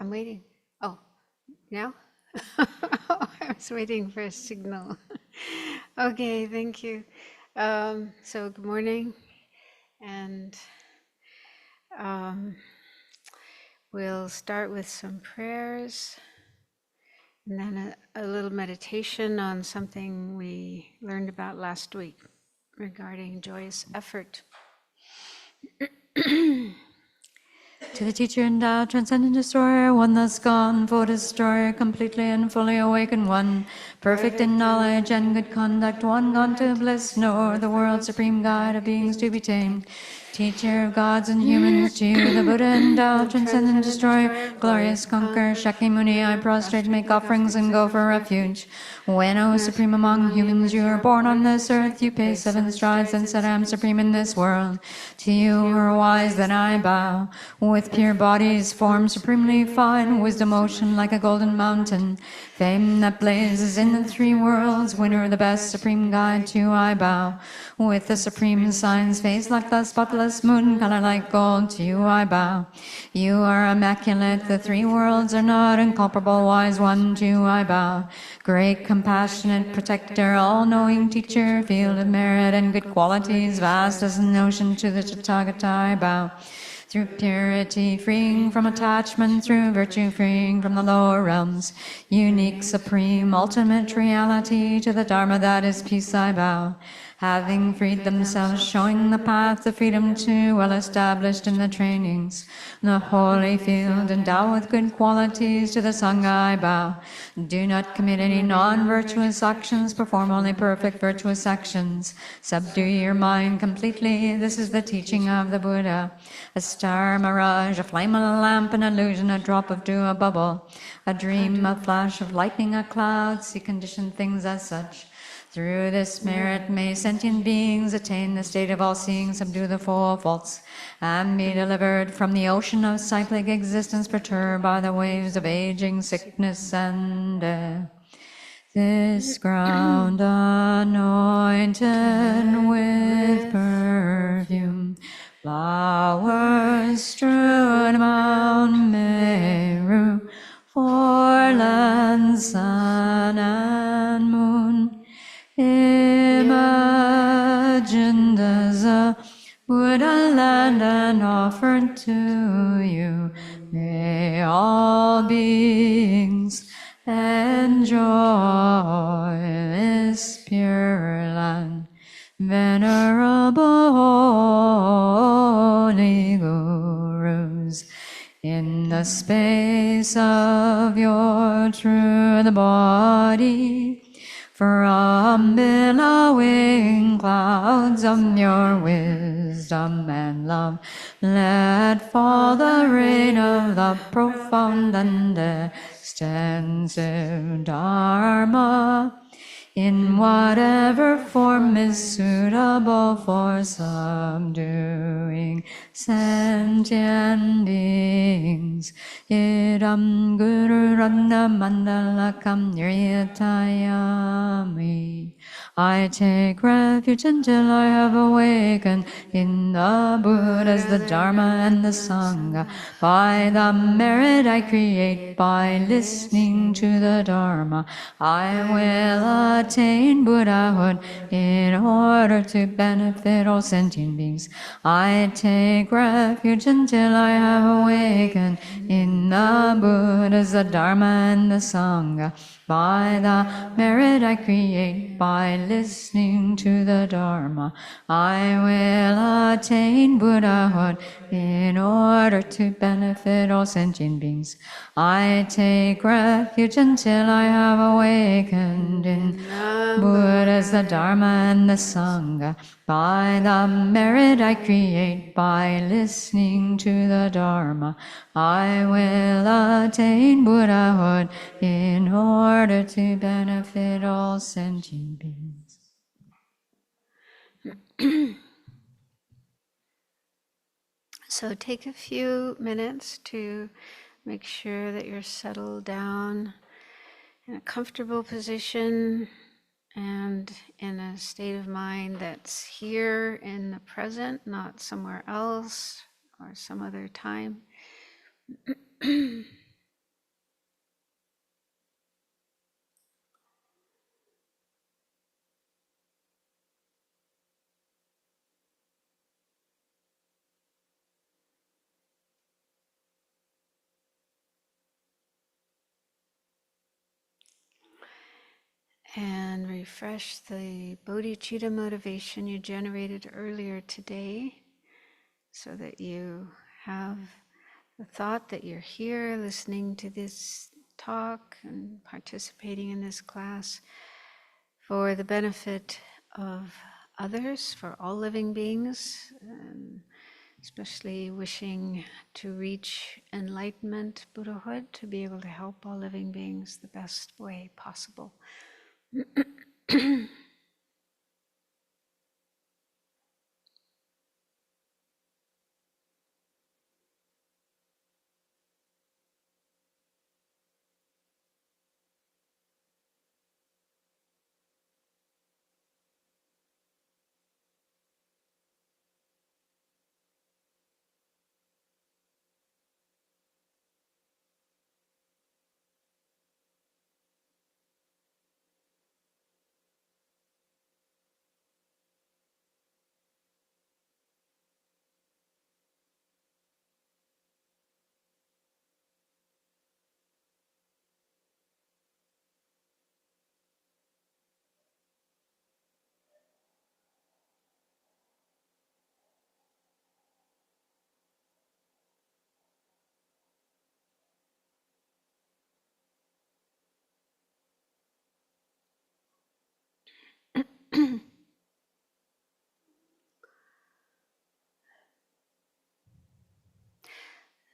I'm waiting. Oh, now? I was waiting for a signal. Okay, thank you. So good morning, and we'll start with some prayers, and then a little meditation on something we learned about last week regarding joyous effort. To the teacher endowed, transcendent destroyer, one thus gone, full destroyer, completely and fully awakened one, perfect in knowledge and good conduct, one gone to bliss, nor the world supreme guide of beings to be tamed. Teacher of gods and humans, to you, the Buddha endowed, transcendent destroyer, glorious conqueror, Shakyamuni, I prostrate, make offerings and go for refuge. When, O supreme among humans, you are born on this earth, you pay 7 strides and said, I am supreme in this world. To you who are wise, then I bow. With pure bodies, form supremely fine, wisdom ocean like a golden mountain, fame that blazes in the 3 worlds, winner the best, supreme guide, to you I bow. With the supreme signs, face like the spotless moon, color like gold, to you I bow. You are immaculate, the 3 worlds are not incomparable, wise one, to you I bow. Great, compassionate protector, all-knowing teacher, field of merit and good qualities, vast as an ocean, to the Tathagata I bow. Through purity, freeing from attachment, through virtue, freeing from the lower realms, unique, supreme, ultimate reality, to the Dharma that is peace I bow. Having freed themselves, showing the path of freedom to, well established in the trainings, the holy field, endowed with good qualities, to the Sangha I bow. Do not commit any non-virtuous actions, perform only perfect virtuous actions. Subdue your mind completely, this is the teaching of the Buddha. A star, a mirage, a flame, a lamp, an illusion, a drop of dew, a bubble, a dream, a flash of lightning, a cloud, see conditioned things as such. Through this merit may sentient beings attain the state of all-seeing, subdue the 4 faults, and be delivered from the ocean of cyclic existence perturbed by the waves of aging, sickness, and death. This ground anointed with perfume, flowers strewn Mount Meru, 4 lands, sun and moon, imagined as a Buddha land and offered to you. May all beings enjoy this pure land. Venerable Holy Gurus, in the space of your truth body, from billowing clouds of your wisdom and love, let fall the rain of the profound and extensive Dharma, in whatever form is suitable for subduing sentient beings. Idam Guru Ratna Mandalakam Niriyatayami. I take refuge until I have awakened in the Buddhas, the Dharma, and the Sangha. By the merit I create by listening to the Dharma, I will attain Buddhahood in order to benefit all sentient beings. I take refuge until I have awakened in the Buddhas, the Dharma, and the Sangha. By the merit I create by listening to the Dharma, I will attain Buddhahood in order to benefit all sentient beings. I take refuge until I have awakened in Buddhas, the Dharma, and the Sangha. By the merit I create by listening to the Dharma, I will attain Buddhahood in order to benefit all sentient beings. So take a few minutes to make sure that you're settled down in a comfortable position and in a state of mind that's here in the present, not somewhere else or some other time. And refresh the bodhicitta motivation you generated earlier today so that you have the thought that you're here listening to this talk and participating in this class for the benefit of others, for all living beings, and especially wishing to reach enlightenment, Buddhahood, to be able to help all living beings the best way possible.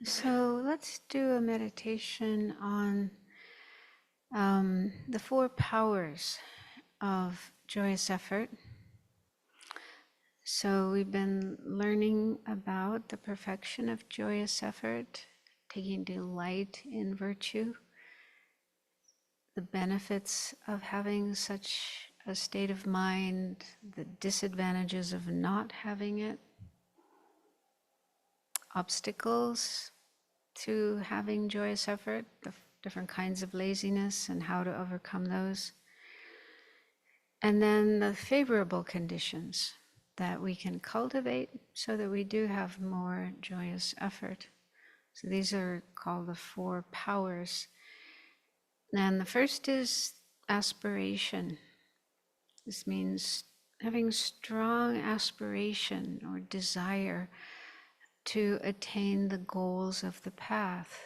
So let's do a meditation on the four powers of joyous effort. So we've been learning about the perfection of joyous effort, taking delight in virtue, the benefits of having such a state of mind, the disadvantages of not having it, obstacles to having joyous effort, the different kinds of laziness and how to overcome those. And then the favorable conditions that we can cultivate so that we do have more joyous effort. So these are called the four powers. And the first is aspiration. This means having strong aspiration or desire to attain the goals of the path,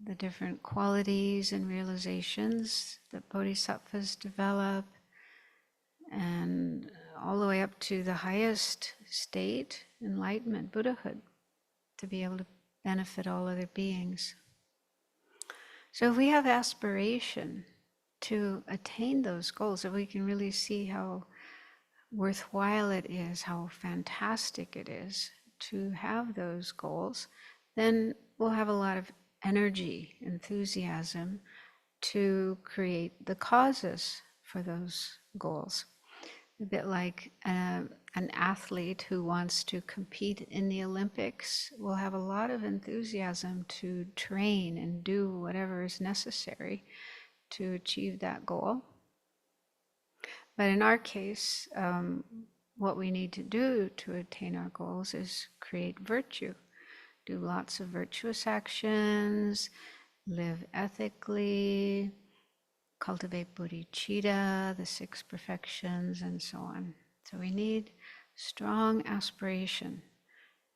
the different qualities and realizations that bodhisattvas develop, and all the way up to the highest state, enlightenment, Buddhahood, to be able to benefit all other beings. So if we have aspiration to attain those goals, if we can really see how worthwhile it is, how fantastic it is to have those goals, then we'll have a lot of energy, enthusiasm to create the causes for those goals. A bit like an athlete who wants to compete in the Olympics will have a lot of enthusiasm to train and do whatever is necessary to achieve that goal. But in our case, what we need to do to attain our goals is create virtue, do lots of virtuous actions, live ethically, cultivate bodhicitta, the 6 perfections, and so on. So we need strong aspiration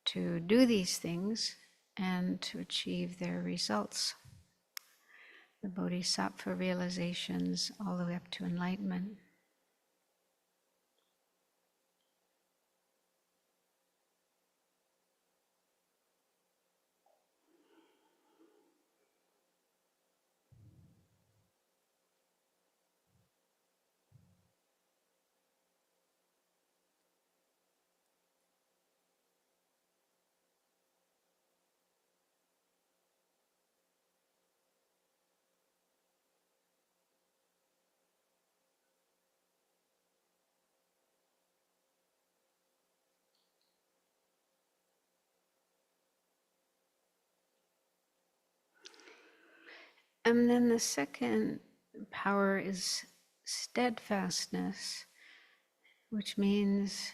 to do these things and to achieve their results. The bodhisattva realizations all the way up to enlightenment. And then the second power is steadfastness, which means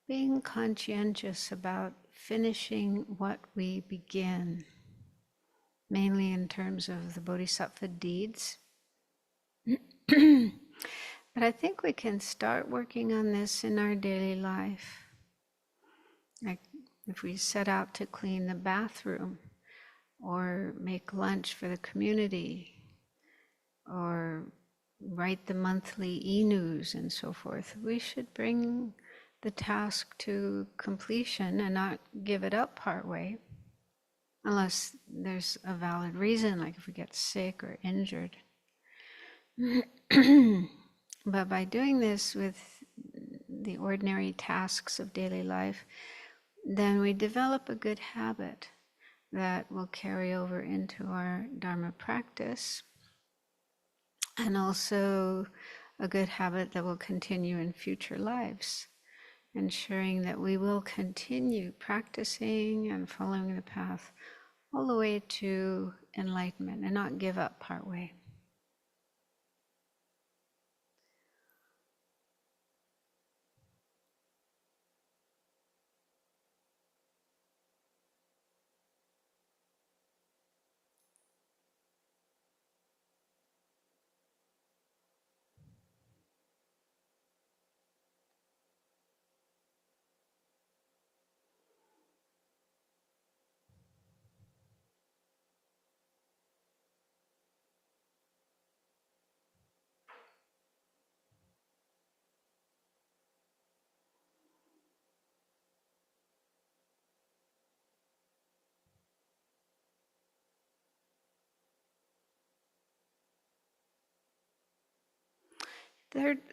being conscientious about finishing what we begin, mainly in terms of the bodhisattva deeds. But I think we can start working on this in our daily life. Like if we set out to clean the bathroom, or make lunch for the community, or write the monthly e-news and so forth, we should bring the task to completion and not give it up partway, unless there's a valid reason, like if we get sick or injured. But by doing this with the ordinary tasks of daily life, then we develop a good habit that will carry over into our Dharma practice, and also a good habit that will continue in future lives, ensuring that we will continue practicing and following the path all the way to enlightenment and not give up partway.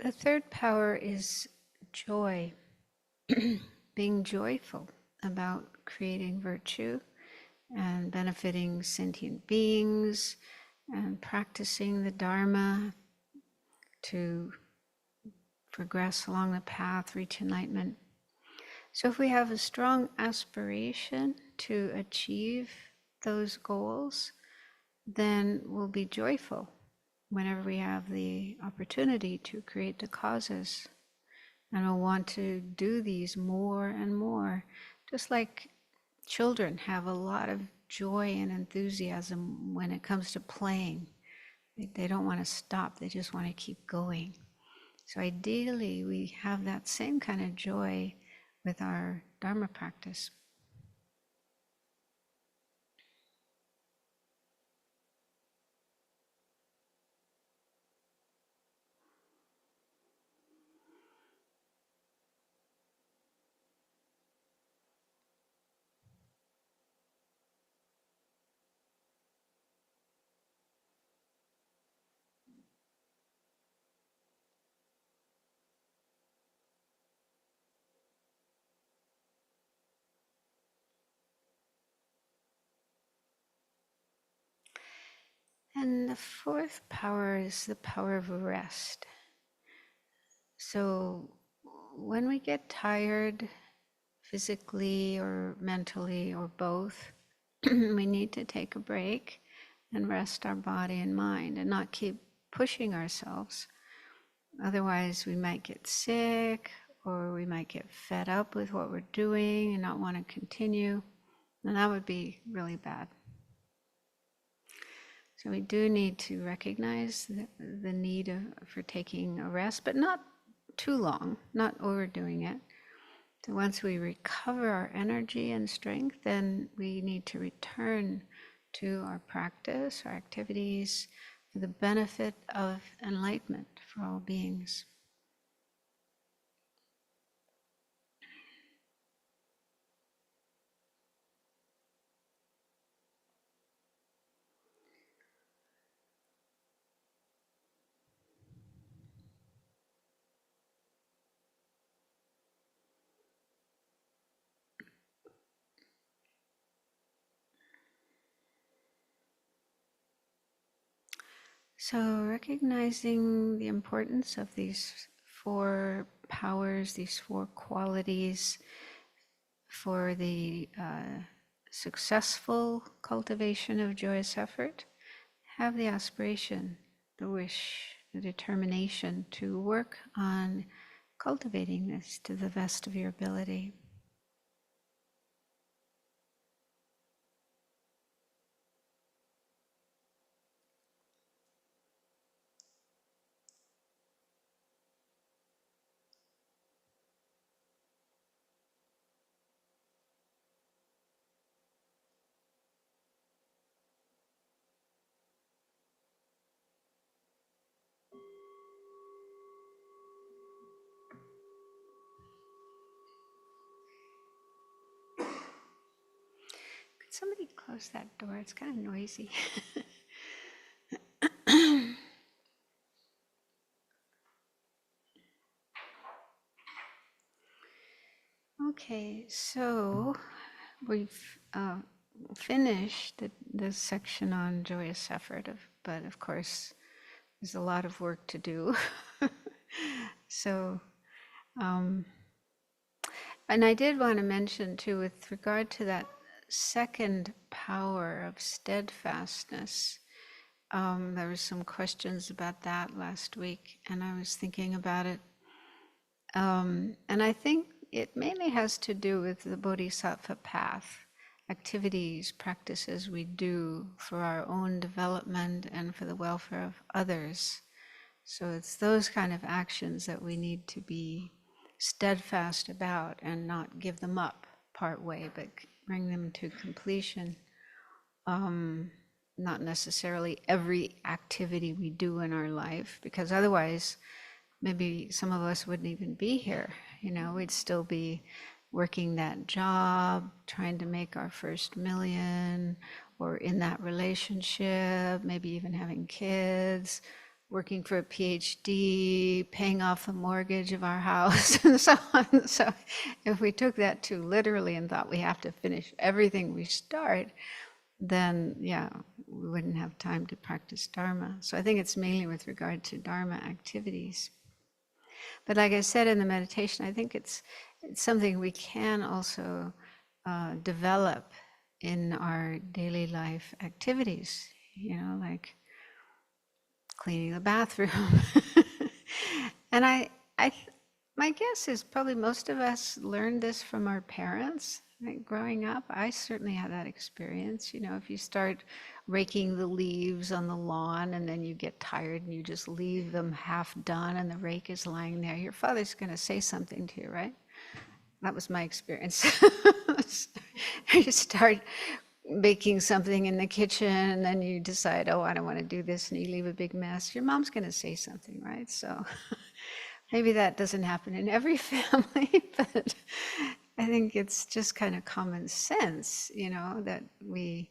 The third power is joy, being joyful about creating virtue and benefiting sentient beings and practicing the Dharma to progress along the path, reach enlightenment. So if we have a strong aspiration to achieve those goals, then we'll be joyful whenever we have the opportunity to create the causes. And we'll want to do these more and more, just like children have a lot of joy and enthusiasm when it comes to playing. They don't want to stop, they just want to keep going. So ideally, we have that same kind of joy with our Dharma practice. And the fourth power is the power of rest. So when we get tired, physically or mentally or both, we need to take a break and rest our body and mind and not keep pushing ourselves. Otherwise, we might get sick, or we might get fed up with what we're doing and not want to continue. And that would be really bad. So we do need to recognize the need for taking a rest, but not too long, not overdoing it. So once we recover our energy and strength, then we need to return to our practice, our activities, for the benefit of enlightenment for all beings. So recognizing the importance of these four powers, these four qualities for the successful cultivation of joyous effort, have the aspiration, the wish, the determination to work on cultivating this to the best of your ability. somebody close that door? It's kind of noisy. Okay, so we've finished this section on joyous effort, but of course there's a lot of work to do. So, and I did want to mention too, with regard to that second power of steadfastness, there were some questions about that last week, and I was thinking about it. And I think it mainly has to do with the Bodhisattva path, activities, practices we do for our own development and for the welfare of others. So it's those kind of actions that we need to be steadfast about and not give them up part way, but bring them to completion. Not necessarily every activity we do in our life, because otherwise maybe some of us wouldn't even be here. We'd still be working that job, trying to make our first million, or in that relationship, maybe even having kids, working for a PhD, paying off the mortgage of our house, and so on. So if we took that too literally and thought we have to finish everything we start, then yeah, we wouldn't have time to practice Dharma. So I think it's mainly with regard to Dharma activities. But like I said in the meditation, I think it's something we can also develop in our daily life activities, like cleaning the bathroom. And my guess is probably most of us learned this from our parents. Like growing up, I certainly had that experience. If you start raking the leaves on the lawn and then you get tired and you just leave them half done and the rake is lying there, your father's going to say something to you, right? That was my experience. You start baking something in the kitchen and then you decide, oh, I don't want to do this, and you leave a big mess. Your mom's going to say something, right? So maybe that doesn't happen in every family, but I think it's just kind of common sense, that we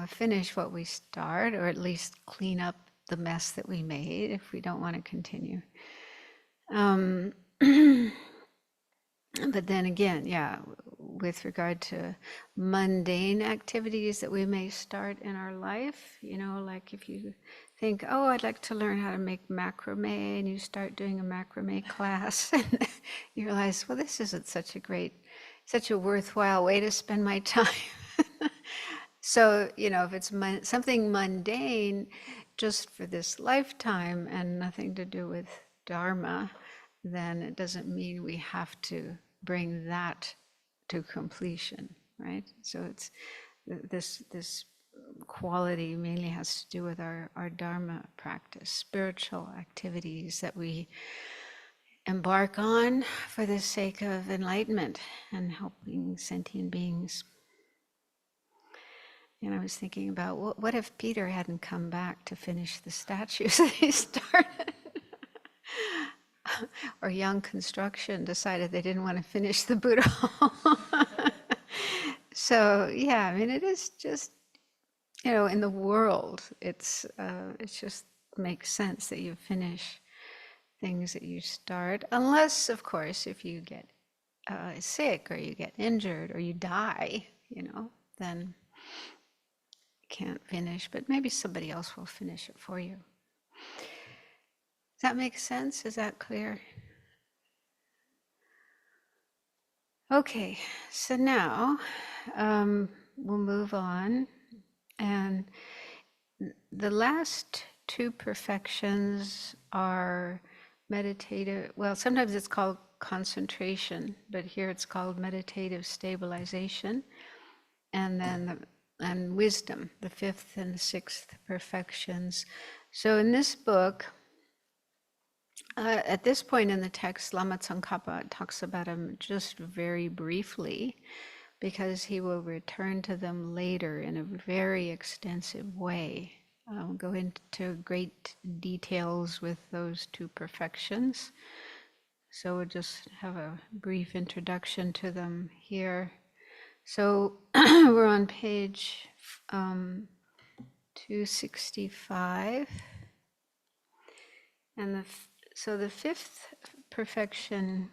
finish what we start, or at least clean up the mess that we made if we don't want to continue. But then again, with regard to mundane activities that we may start in our life, like if you think, oh, I'd like to learn how to make macrame, and you start doing a macrame class, and you realize, well, this isn't such a worthwhile way to spend my time. So, if it's something mundane just for this lifetime and nothing to do with Dharma, then it doesn't mean we have to bring that to completion, right? So it's this quality mainly has to do with our Dharma practice, spiritual activities that we embark on for the sake of enlightenment and helping sentient beings. And I was thinking about what if Peter hadn't come back to finish the statues that he started? Or Young Construction decided they didn't want to finish the Buddha Hall. So yeah, I mean, it is just, in the world, it's just makes sense that you finish things that you start, unless, of course, if you get sick or you get injured or you die, then you can't finish, but maybe somebody else will finish it for you. Does that make sense? Is that clear? Okay, so now we'll move on. And the last two perfections are meditative, well, sometimes it's called concentration, but here it's called meditative stabilization. And then and wisdom, the fifth and sixth perfections. So in this book, at this point in the text, Lama Tsongkhapa talks about them just very briefly, because he will return to them later in a very extensive way. We'll go into great details with those two perfections. So we'll just have a brief introduction to them here. So we're on page 265. And so the fifth perfection,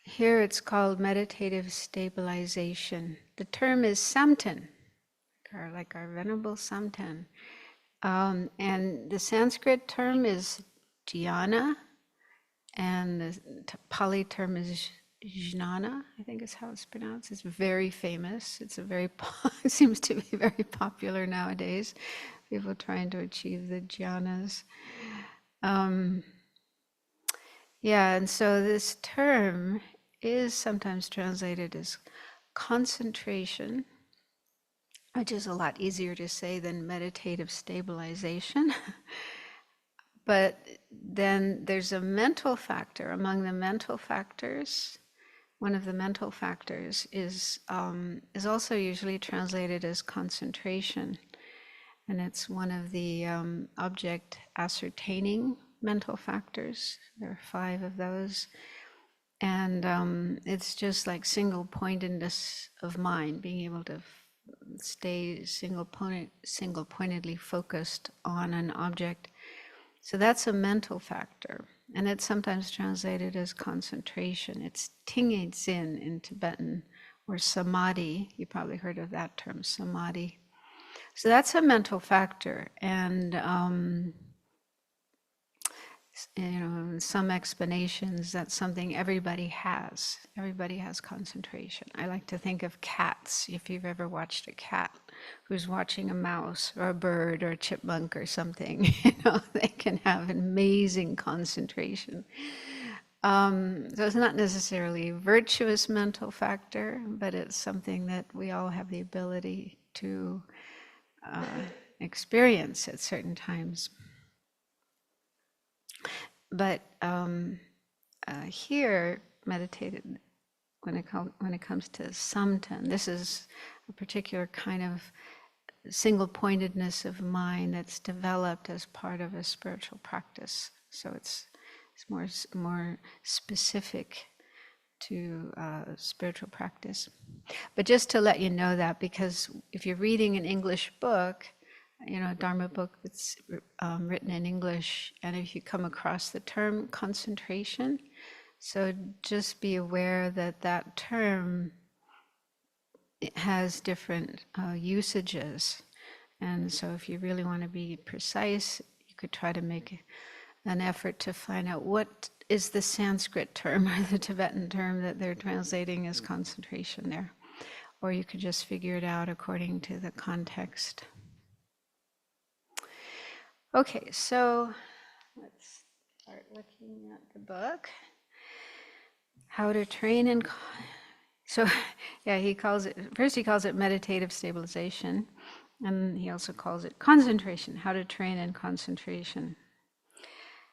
here it's called meditative stabilization. The term is samten, like our Venerable Samten. And the Sanskrit term is jnana, and the Pali term is jnana, I think is how it's pronounced. It's very famous. It's it seems to be very popular nowadays. People trying to achieve the jhanas. Yeah, and so this term is sometimes translated as concentration, which is a lot easier to say than meditative stabilization. But then there's a mental factor. Among the mental factors, one of the mental factors is also usually translated as concentration. And it's one of the object ascertaining mental factors. There are 5 of those. And it's just like single-pointedness of mind, being able to stay single-pointedly focused on an object. So that's a mental factor. And it's sometimes translated as concentration. It's tingye zin in Tibetan, or samadhi. You probably heard of that term, samadhi. So that's a mental factor. And in some explanations, that's something everybody has. Everybody has concentration. I like to think of cats. If you've ever watched a cat who's watching a mouse or a bird or a chipmunk or something, they can have amazing concentration. So it's not necessarily a virtuous mental factor, but it's something that we all have the ability to experience at certain times. But here, meditated, when it comes to samten, this is a particular kind of single-pointedness of mind that's developed as part of a spiritual practice. So it's more specific to spiritual practice. But just to let you know that, because if you're reading an English book, a Dharma book that's written in English, and if you come across the term concentration, so just be aware that that term has different usages. And so if you really want to be precise, you could try to make an effort to find out what is the Sanskrit term or the Tibetan term that they're translating as concentration there. Or you could just figure it out according to the context. Okay, so let's start looking at the book. How to train in... So, yeah, he calls it meditative stabilization, and he also calls it concentration, how to train in concentration.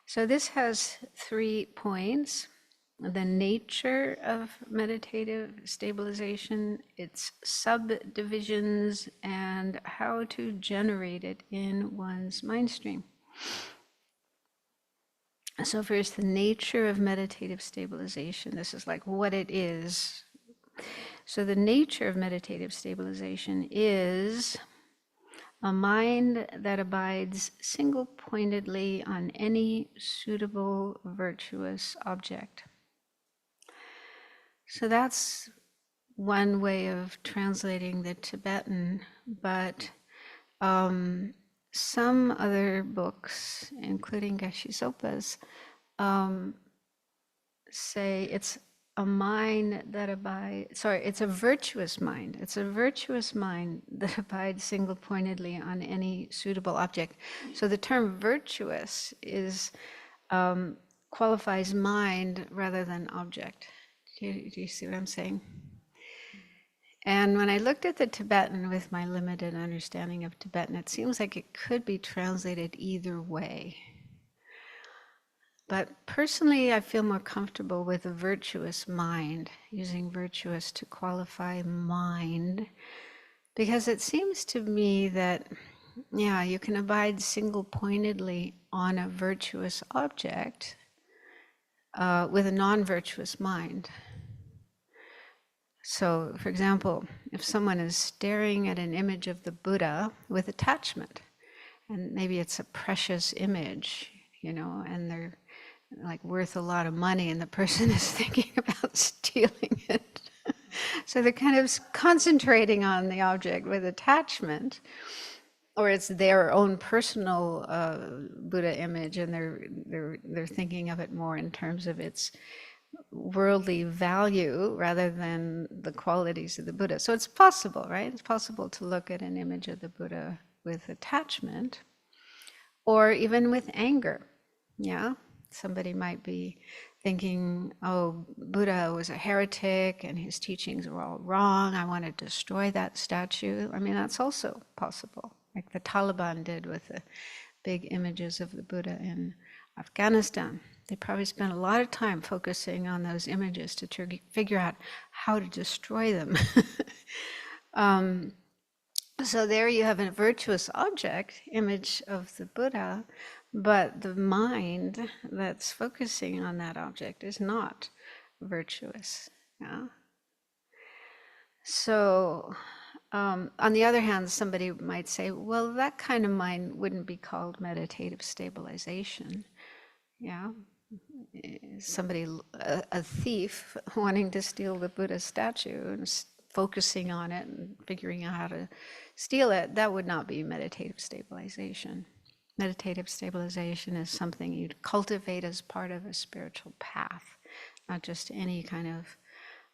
So this has 3 points. The nature of meditative stabilization, its subdivisions, and how to generate it in one's mind stream. So first, the nature of meditative stabilization. This is like what it is. So the nature of meditative stabilization is a mind that abides single-pointedly on any suitable virtuous object. So that's one way of translating the Tibetan, but some other books, including Geshe Sopa's, say it's a mind that it's a virtuous mind. It's a virtuous mind that abides single-pointedly on any suitable object. So the term virtuous qualifies mind rather than object. Do you see what I'm saying? And when I looked at the Tibetan with my limited understanding of Tibetan, it seems like it could be translated either way. But personally, I feel more comfortable with a virtuous mind, using virtuous to qualify mind, because it seems to me that, yeah, you can abide single-pointedly on a virtuous object with a non-virtuous mind. So, for example, if someone is staring at an image of the Buddha with attachment, and maybe it's a precious image, and they're like worth a lot of money, and the person is thinking about stealing it. So they're kind of concentrating on the object with attachment, or it's their own personal Buddha image, and they're thinking of it more in terms of its worldly value rather than the qualities of the Buddha. So it's possible, right? It's possible to look at an image of the Buddha with attachment, or even with anger. Yeah, somebody might be thinking, oh, Buddha was a heretic and his teachings were all wrong. I want to destroy that statue. I mean, that's also possible, like the Taliban did with the big images of the Buddha in Afghanistan. They probably spent a lot of time focusing on those images to figure out how to destroy them. So there you have a virtuous object, image of the Buddha, but the mind that's focusing on that object is not virtuous. Yeah? So, on the other hand, somebody might say, well, that kind of mind wouldn't be called meditative stabilization. Yeah? Somebody, a thief wanting to steal the Buddha statue and focusing on it and figuring out how to steal it, that would not be meditative stabilization. Meditative stabilization is something you'd cultivate as part of a spiritual path, not just any kind of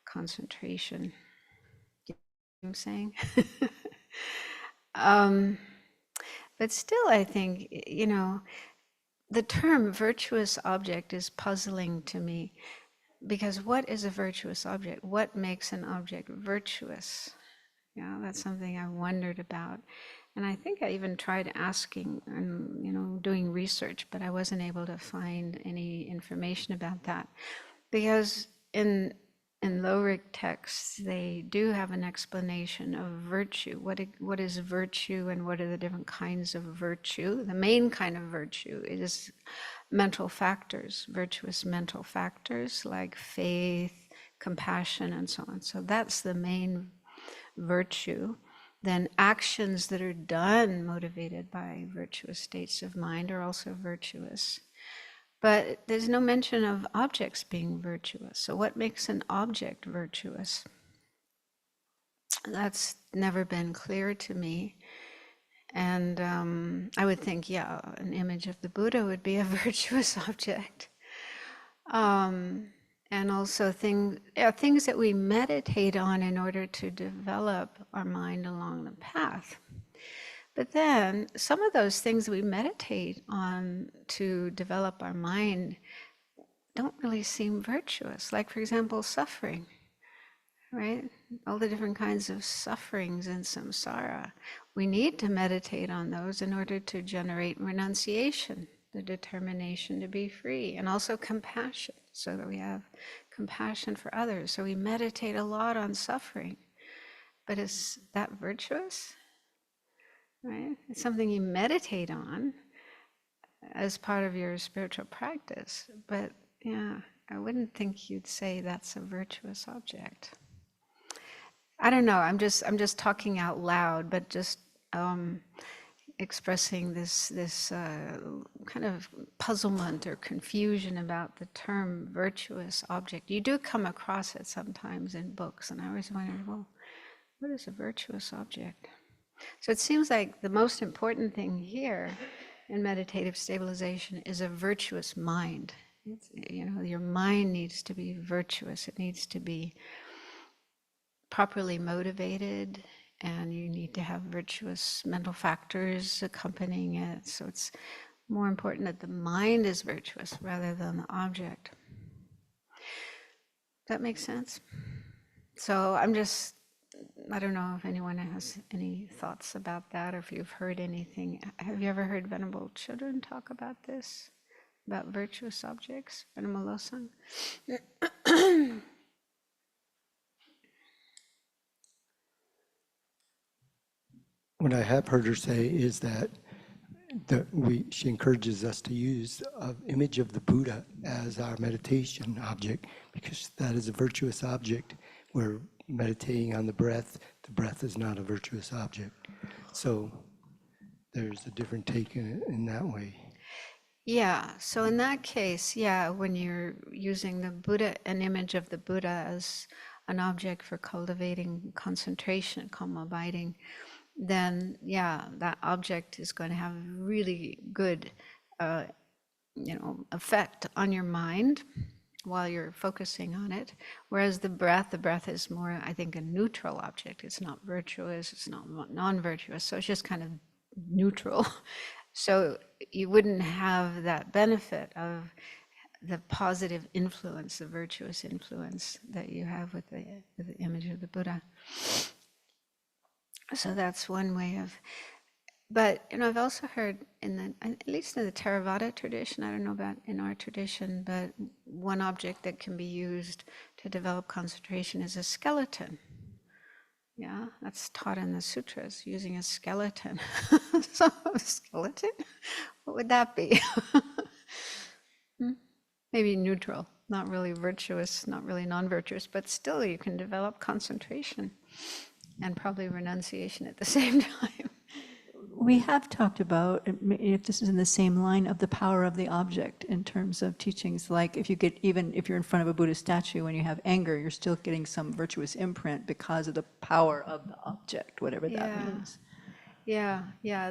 concentration. You know what I'm saying? But still, I think, the term virtuous object is puzzling to me, because what is a virtuous object? What makes an object virtuous? That's something I wondered about. And I think I even tried asking and, doing research, but I wasn't able to find any information about that. Because in low-rig texts, they do have an explanation of virtue. What is virtue and what are the different kinds of virtue? The main kind of virtue is mental factors, virtuous mental factors like faith, compassion, and so on. So that's the main virtue. Then actions that are done motivated by virtuous states of mind are also virtuous. But there's no mention of objects being virtuous. So what makes an object virtuous? That's never been clear to me. And I would think, an image of the Buddha would be a virtuous object. And also things that we meditate on in order to develop our mind along the path. But then some of those things we meditate on to develop our mind don't really seem virtuous. Like, for example, suffering, right? All the different kinds of sufferings in samsara. We need to meditate on those in order to generate renunciation, the determination to be free, and also compassion, so that we have compassion for others. So we meditate a lot on suffering. But is that virtuous? Right? It's something you meditate on as part of your spiritual practice. But I wouldn't think you'd say that's a virtuous object. I don't know. I'm just talking out loud, but just expressing this kind of puzzlement or confusion about the term virtuous object. You do come across it sometimes in books, and I always wondered, well, what is a virtuous object? So it seems like the most important thing here in meditative stabilization is a virtuous mind. Your mind needs to be virtuous. It needs to be properly motivated, and you need to have virtuous mental factors accompanying it. So it's more important that the mind is virtuous rather than the object. Does that make sense? So I don't know if anyone has any thoughts about that, or if you've heard anything. Have you ever heard venerable children talk about this, about virtuous objects? Venerable Losang? What I have heard her say is that she encourages us to use an image of the Buddha as our meditation object, because that is a virtuous object where meditating on the breath is not a virtuous object. So there's a different take in that way. Yeah, so in that case, yeah, when you're using the Buddha, an image of the Buddha as an object for cultivating concentration, calm abiding, then yeah, that object is going to have really good, effect on your mind while you're focusing on it. Whereas the breath is more, I think, a neutral object. It's not virtuous, it's not non-virtuous, so it's just kind of neutral. So you wouldn't have that benefit of the positive influence, the virtuous influence that you have with the image of the Buddha. So that's one way of. But I've also heard at least in the Theravada tradition, I don't know about in our tradition, but one object that can be used to develop concentration is a skeleton. Yeah, that's taught in the sutras, using a skeleton. So a skeleton? What would that be? Maybe neutral, not really virtuous, not really non-virtuous, but still you can develop concentration and probably renunciation at the same time. We have talked about, if this is in the same line, of the power of the object in terms of teachings, like if you're in front of a Buddhist statue and you have anger, you're still getting some virtuous imprint because of the power of the object, whatever that means. Yeah,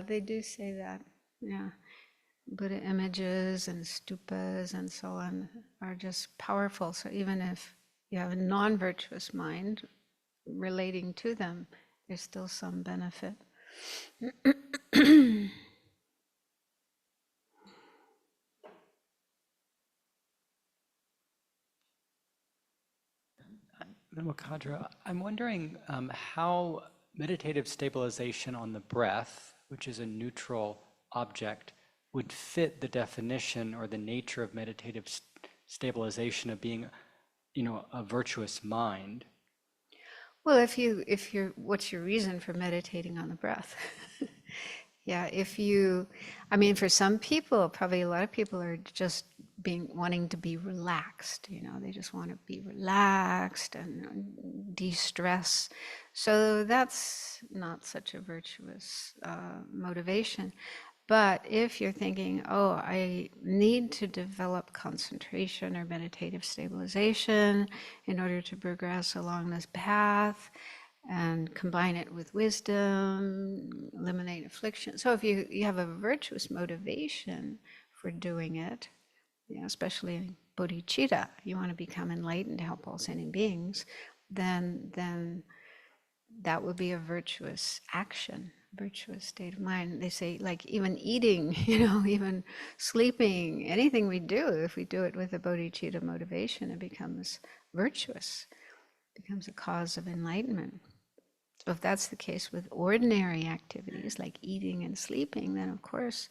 they do say that. Yeah. Buddha images and stupas and so on are just powerful. So even if you have a non-virtuous mind relating to them, there's still some benefit. Venerable Khadro, I'm wondering how meditative stabilization on the breath, which is a neutral object, would fit the definition or the nature of meditative stabilization of being, a virtuous mind. Well, what's your reason for meditating on the breath? Yeah, for some people, probably a lot of people are just wanting to be relaxed, they just want to be relaxed and de-stress. So that's not such a virtuous motivation. But if you're thinking, oh, I need to develop concentration or meditative stabilization in order to progress along this path and combine it with wisdom, eliminate affliction. So if you have a virtuous motivation for doing it, especially bodhicitta, you want to become enlightened to help all sentient beings, then that would be a virtuous action, virtuous state of mind. They say, like, even eating, even sleeping, anything we do, if we do it with a bodhicitta motivation, it becomes virtuous, becomes a cause of enlightenment. So if that's the case with ordinary activities like eating and sleeping, then of course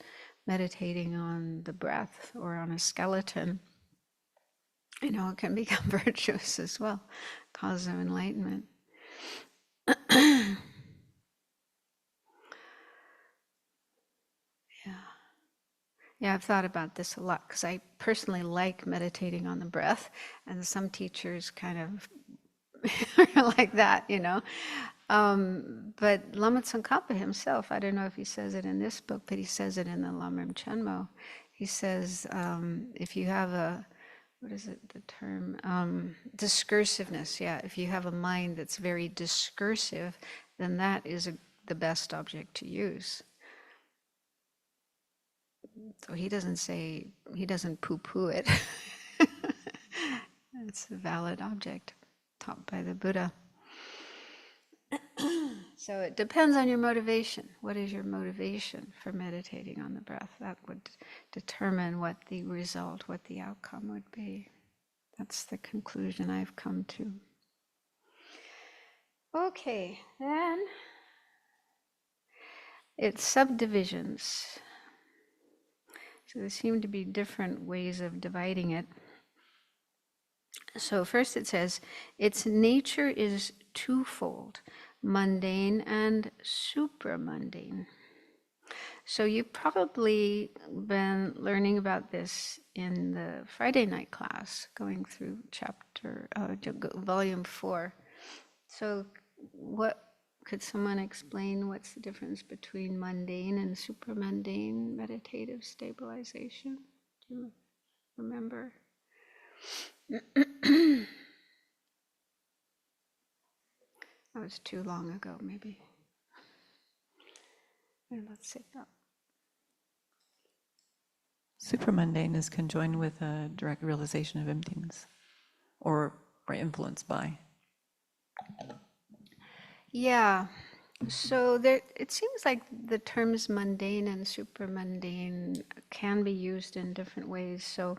meditating on the breath or on a skeleton, it can become virtuous as well, cause of enlightenment. Yeah, I've thought about this a lot because I personally like meditating on the breath, and some teachers kind of are like that, But Lama Tsongkhapa himself, I don't know if he says it in this book, but he says it in the Lamrim Chenmo. He says, if you have the term? Discursiveness, yeah. If you have a mind that's very discursive, then that is the best object to use. So he doesn't poo-poo it. It's a valid object taught by the Buddha. So it depends on your motivation. What is your motivation for meditating on the breath? That would determine what the result, what the outcome would be. That's the conclusion I've come to. Okay, then it's subdivisions. So there seem to be different ways of dividing it. So first it says, its nature is twofold, mundane and supramundane. So you've probably been learning about this in the Friday night class, going through volume 4. So what, could someone explain what's the difference between mundane and supramundane meditative stabilization? Do you remember? That was too long ago, maybe. Let's see. Supramundane is conjoined with a direct realization of emptiness, or influenced by. Yeah. So there, it seems like the terms mundane and supramundane can be used in different ways. So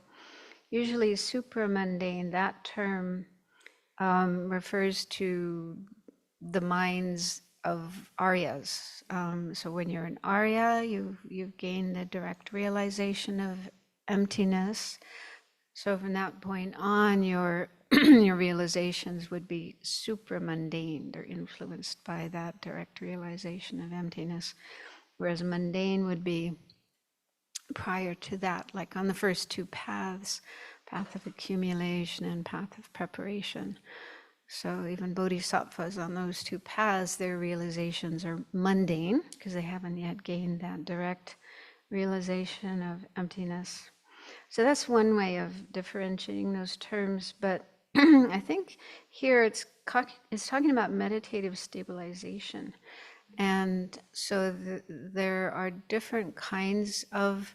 usually supramundane, that term refers to the minds of Aryas. So when you're an Arya, you've gained the direct realization of emptiness. So from that point on, your your realizations would be supramundane. They're influenced by that direct realization of emptiness. Whereas mundane would be prior to that, like on the first two paths, path of accumulation and path of preparation. So even bodhisattvas on those two paths, their realizations are mundane because they haven't yet gained that direct realization of emptiness. So that's one way of differentiating those terms. But I think here it's talking about meditative stabilization. And so there are different kinds of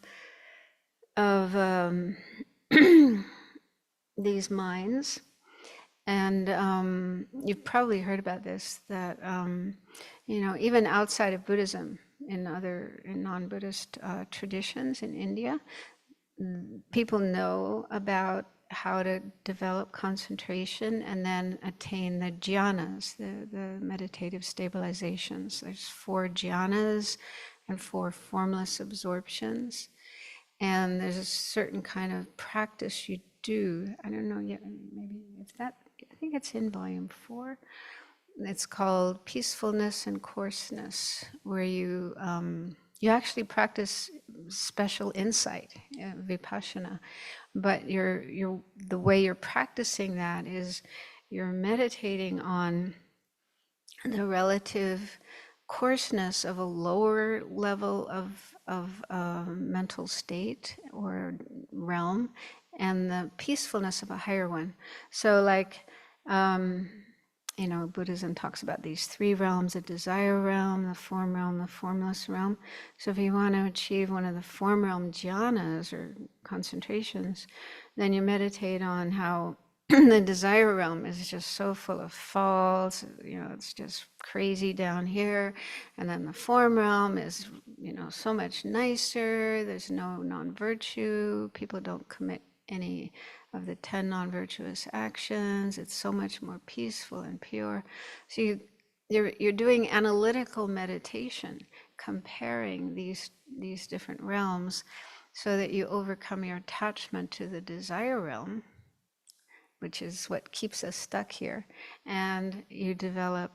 these minds. And you've probably heard about this, that, even outside of Buddhism, in non-Buddhist traditions in India, people know about how to develop concentration and then attain the jhanas, the meditative stabilizations. There's 4 jhanas and 4 formless absorptions. And there's a certain kind of practice you do. I don't know yet, maybe if that, I think it's in volume 4. It's called peacefulness and coarseness, where you actually practice special insight, vipassana. But the way you're practicing that is you're meditating on the relative coarseness of a lower level of mental state or realm, and the peacefulness of a higher one. So like, Buddhism talks about these 3 realms: the desire realm, the form realm, the formless realm. So if you want to achieve one of the form realm jhanas or concentrations, then you meditate on how the desire realm is just so full of faults, it's just crazy down here. And then the form realm is, so much nicer. There's no non-virtue. People don't commit any of the 10 non-virtuous actions. It's so much more peaceful and pure. So you're doing analytical meditation, comparing these different realms so that you overcome your attachment to the desire realm, which is what keeps us stuck here. And you develop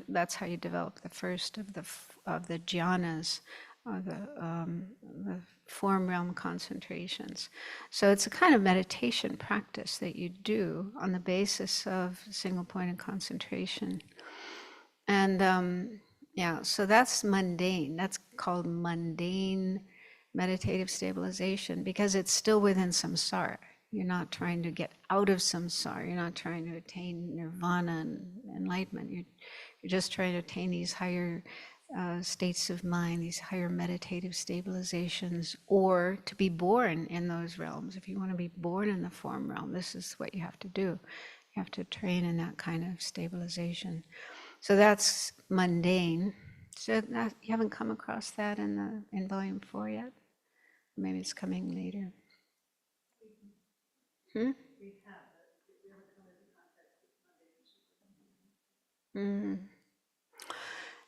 that's how you develop the first of the jhanas, or the form realm concentrations. So it's a kind of meditation practice that you do on the basis of single pointed concentration. And so that's mundane. That's called mundane meditative stabilization, because it's still within samsara. You're not trying to get out of samsara. You're not trying to attain nirvana and enlightenment. You're just trying to attain these higher states of mind, these higher meditative stabilizations, or to be born in those realms. If you want to be born in the form realm, this is what you have to do. You have to train in that kind of stabilization. So that's mundane. So you haven't come across that in volume 4 yet? Maybe it's coming later. Mm.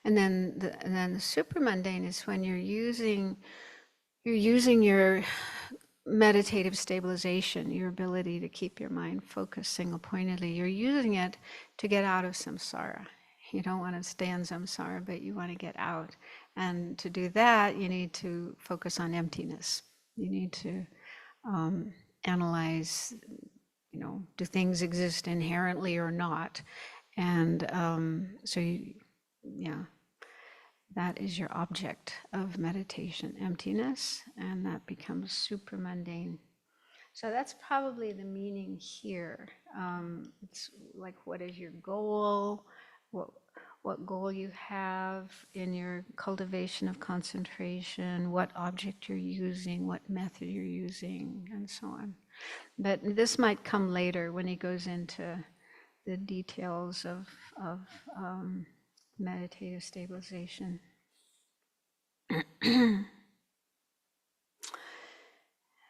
And then the supramundane is when you're using your meditative stabilization, your ability to keep your mind focused single-pointedly. You're using it to get out of samsara. You don't want to stay in samsara, but you want to get out. And to do that, you need to focus on emptiness. You need to analyze, do things exist inherently or not? And yeah, that is your object of meditation, emptiness, and that becomes super mundane. So that's probably the meaning here. It's like, what is your goal? What goal you have in your cultivation of concentration, what object you're using, what method you're using, and so on. But this might come later when he goes into the details of meditative stabilization.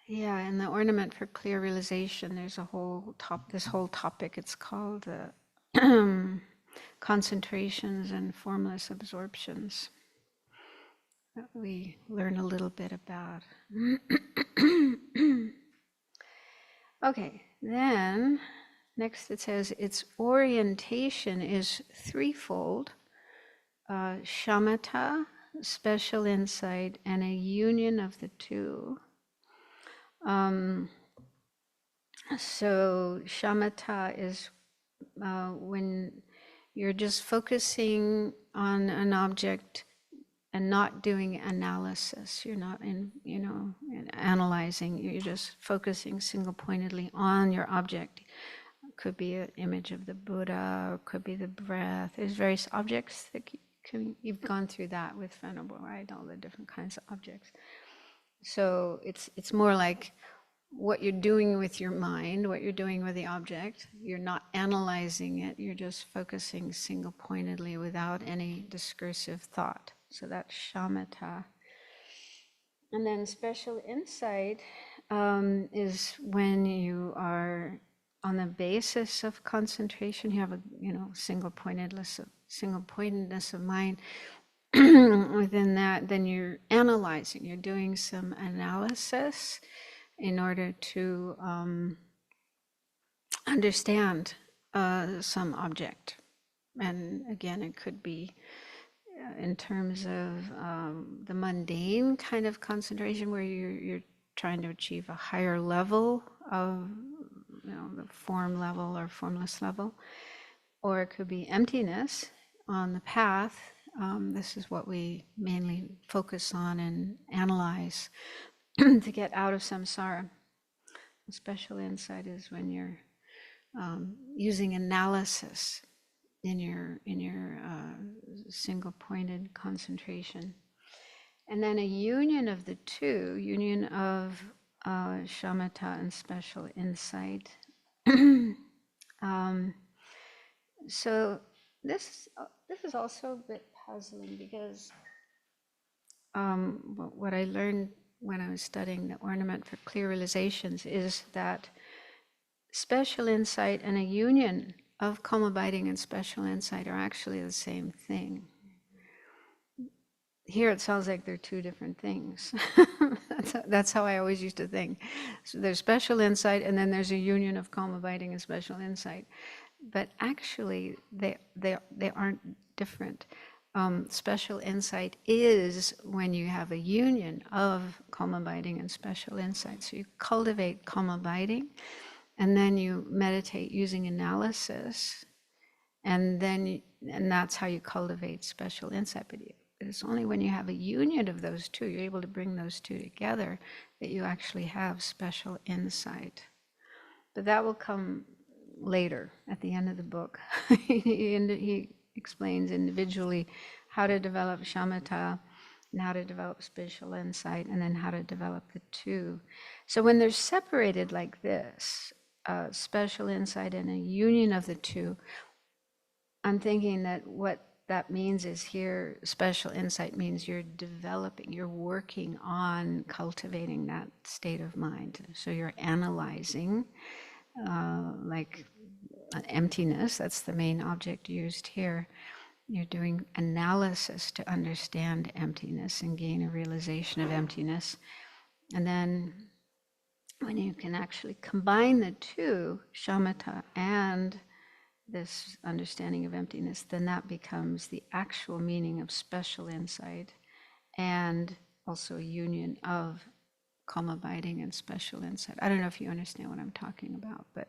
Yeah, in the ornament for clear realization, there's this whole topic. It's called concentrations and formless absorptions, that we learn a little bit about. Okay, then next it says its orientation is threefold: Shamata, special insight, and a union of the two. So Shamata is when you're just focusing on an object and not doing analysis. You're not analyzing. You're just focusing single-pointedly on your object. It could be an image of the Buddha, or it could be the breath. There's various objects that you've gone through that with Venerable, right? All the different kinds of objects. So it's more like what you're doing with your mind, what you're doing with the object. You're not analyzing it. You're just focusing single-pointedly without any discursive thought. So that's shamatha. And then special insight is when you are on the basis of concentration. You have a single-pointedness of mind. Within that, then you're analyzing. You're doing some analysis in order to understand some object. And again, it could be in terms of the mundane kind of concentration, where you're trying to achieve a higher level of the form level or formless level. Or it could be emptiness on the path. This is what we mainly focus on and analyze to get out of samsara. Special insight is when you're using analysis in your single-pointed concentration, and then a union of the two, union of shamatha and special insight. So this is also a bit puzzling, because what I learned when I was studying the ornament for clear realizations is that special insight and a union of calm abiding and special insight are actually the same thing. Here it sounds like they're two different things. That's how I always used to think. So there's special insight, and then there's a union of calm abiding and special insight. But actually, they aren't different. Special insight is when you have a union of calm abiding and special insight. So you cultivate calm abiding, and then you meditate using analysis, and that's how you cultivate special insight. But it's only when you have a union of those two, you're able to bring those two together, that you actually have special insight. But that will come later at the end of the book. He explains individually how to develop shamatha and how to develop special insight, and then how to develop the two. So when they're separated like this, special insight and a union of the two, I'm thinking that what that means is, here special insight means you're developing, you're working on cultivating that state of mind. So you're analyzing, like an emptiness, that's the main object used here. You're doing analysis to understand emptiness and gain a realization of emptiness. And then when you can actually combine the two, shamatha and this understanding of emptiness, then that becomes the actual meaning of special insight, and also a union of calm abiding and special insight. I don't know if you understand what I'm talking about, but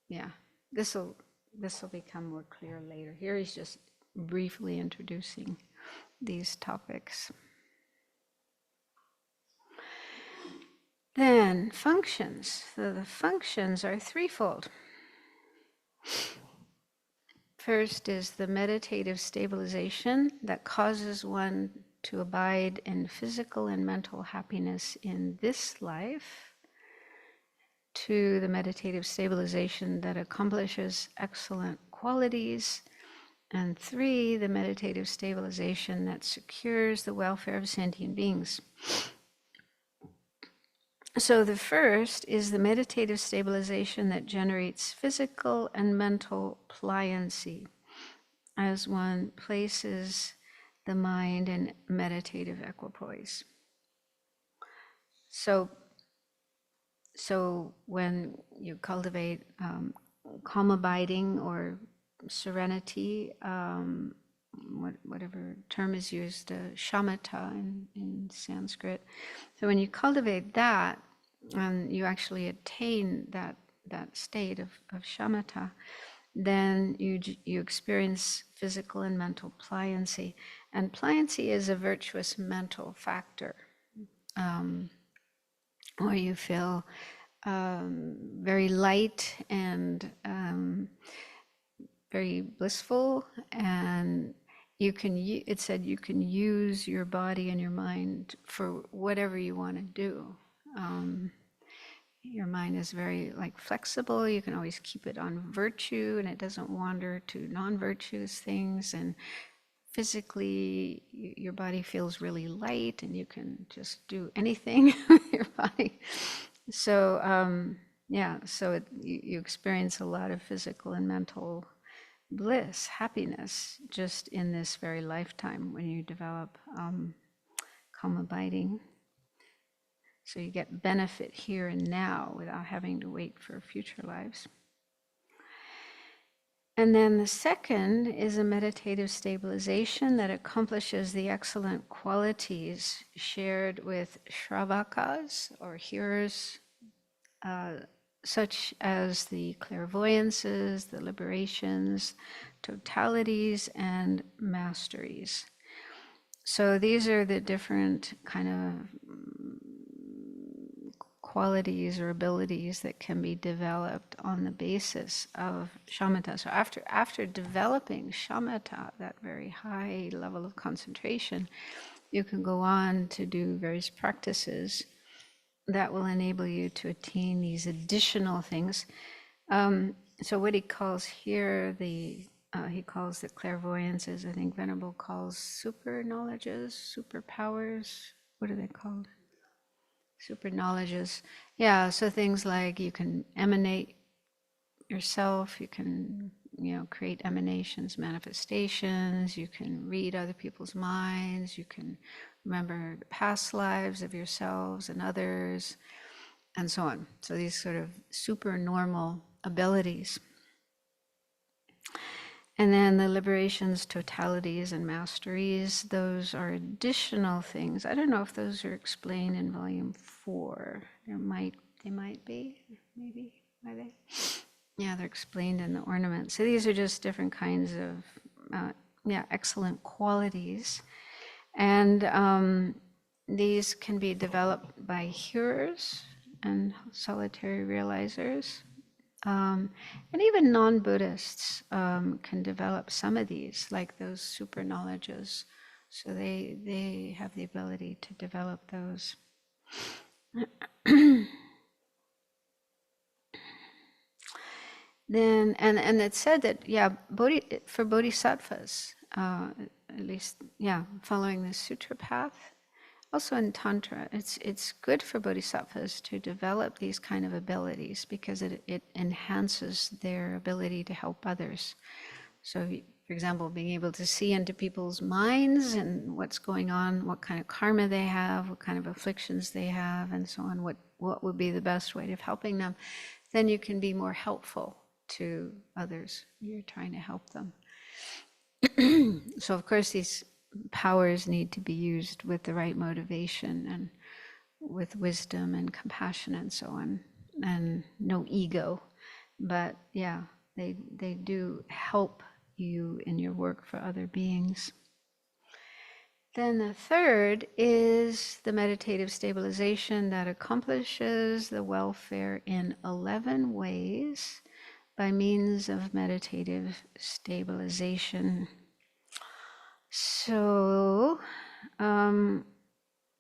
yeah, this will become more clear later. Here he's just briefly introducing these topics. Then functions. So the functions are threefold. First is the meditative stabilization that causes one to abide in physical and mental happiness in this life. 2, the meditative stabilization that accomplishes excellent qualities. And 3, the meditative stabilization that secures the welfare of sentient beings. So the first is the meditative stabilization that generates physical and mental pliancy as one places the mind in meditative equipoise. So when you cultivate calm abiding or serenity, whatever term is used, Shamata in Sanskrit. So when you cultivate that, and you actually attain that state of Shamata, then you experience physical and mental pliancy. And pliancy is a virtuous mental factor, where you feel very light and very blissful, and it said you can use your body and your mind for whatever you want to do. Your mind is very flexible. You can always keep it on virtue, and it doesn't wander to non-virtuous things. And physically, your body feels really light, and you can just do anything with your body. So you experience a lot of physical and mental bliss, happiness, just in this very lifetime when you develop calm abiding. So you get benefit here and now without having to wait for future lives. And then the second is a meditative stabilization that accomplishes the excellent qualities shared with Shravakas, or hearers, such as the clairvoyances, the liberations, totalities, and masteries. So these are the different kind of qualities or abilities that can be developed on the basis of shamatha. So after developing shamatha, that very high level of concentration, you can go on to do various practices that will enable you to attain these additional things. So what he calls here, he calls the clairvoyances, I think Venerable calls super knowledges, super powers. What are they called? Super knowledges. Yeah, so things like you can emanate yourself, you can create emanations, manifestations, you can read other people's minds, you can remember the past lives of yourselves and others, and so on. So these sort of super normal abilities. And then the liberations, totalities, and masteries, those are additional things. I don't know if those are explained in volume 4. They might be, maybe, are they? Yeah, they're explained in the ornament. So these are just different kinds of, excellent qualities. And these can be developed by hearers and solitary realizers. And even non-Buddhists can develop some of these, like those super knowledges. So they have the ability to develop those. Then, and it said that, for bodhisattvas, at least, following the sutra path, also in Tantra, it's good for bodhisattvas to develop these kind of abilities because it enhances their ability to help others. So, for example, being able to see into people's minds and what's going on, what kind of karma they have, what kind of afflictions they have, and so on, what would be the best way of helping them, then you can be more helpful to others. You're trying to help them. So, of course, these powers need to be used with the right motivation and with wisdom and compassion and so on, and no ego. But they do help you in your work for other beings. Then the third is the meditative stabilization that accomplishes the welfare in 11 ways by means of meditative stabilization. So,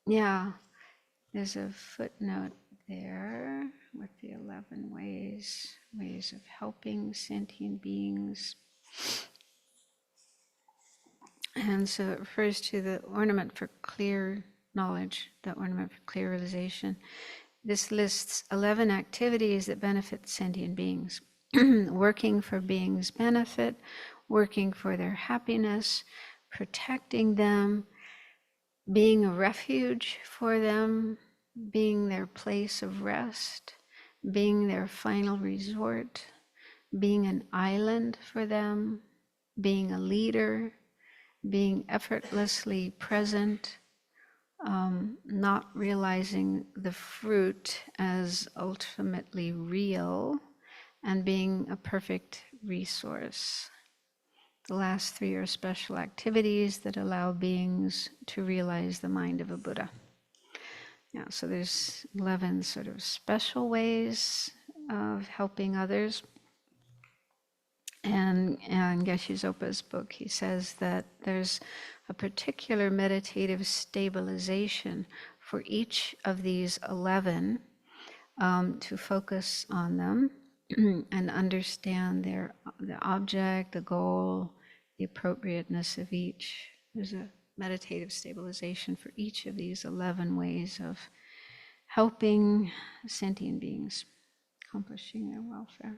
yeah, there's a footnote there with the 11 ways of helping sentient beings. And so it refers to the ornament for clear knowledge, the ornament for clear realization. This lists 11 activities that benefit sentient beings. Working for beings' benefit, working for their happiness, protecting them, being a refuge for them, being their place of rest, being their final resort, being an island for them, being a leader, being effortlessly present, not realizing the fruit as ultimately real, and being a perfect resource. The last three are special activities that allow beings to realize the mind of a Buddha. Yeah, so there's 11 sort of special ways of helping others. And in Geshe Zopa's book, he says that there's a particular meditative stabilization for each of these 11 to focus on them and understand the object, the goal, the appropriateness of each. There's a meditative stabilization for each of these 11 ways of helping sentient beings, accomplishing their welfare.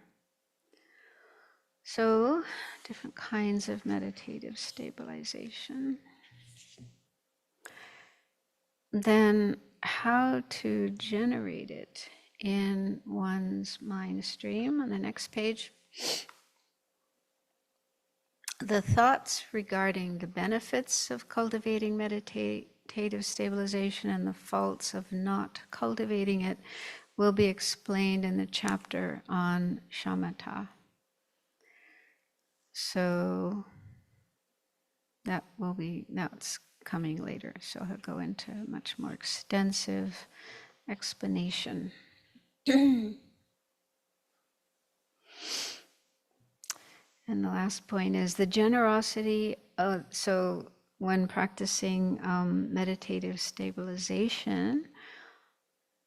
So, different kinds of meditative stabilization. Then, how to generate it in one's mind stream. On the next page, the thoughts regarding the benefits of cultivating meditative stabilization and the faults of not cultivating it will be explained in the chapter on Shamata. So that's coming later. So he'll go into a much more extensive explanation. And the last point is the generosity. So when practicing meditative stabilization,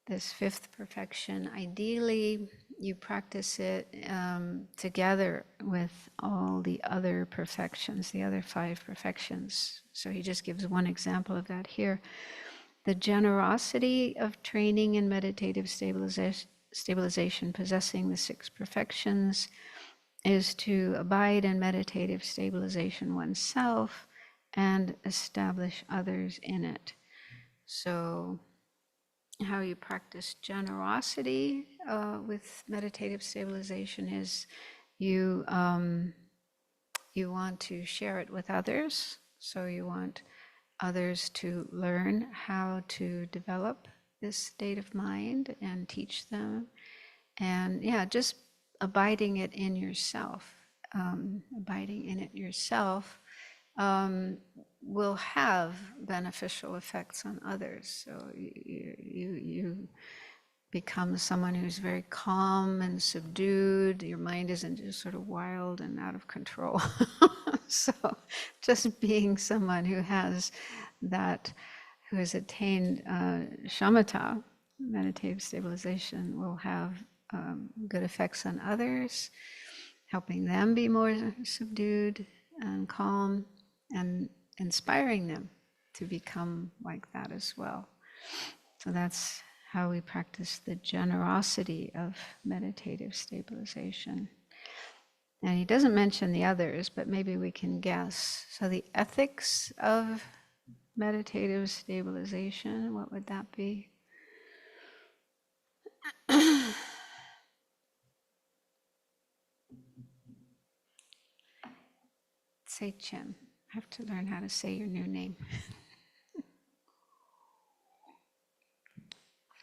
this fifth perfection, ideally you practice it together with all the other perfections, the other 5 perfections. So he just gives one example of that here. The generosity of training in meditative stabilization, possessing the 6 perfections, is to abide in meditative stabilization oneself and establish others in it. So how you practice generosity with meditative stabilization is you want to share it with others. So you want others to learn how to develop this state of mind and teach them. And yeah, just abiding it in yourself, will have beneficial effects on others. So you become someone who's very calm and subdued. Your mind isn't just sort of wild and out of control. So just being someone who has attained Shamata, meditative stabilization, will have good effects on others, helping them be more subdued and calm, and inspiring them to become like that as well. So that's how we practice the generosity of meditative stabilization. And he doesn't mention the others, but maybe we can guess. So the ethics of meditative stabilization, what would that be? Say Chen. I have to learn how to say your new name.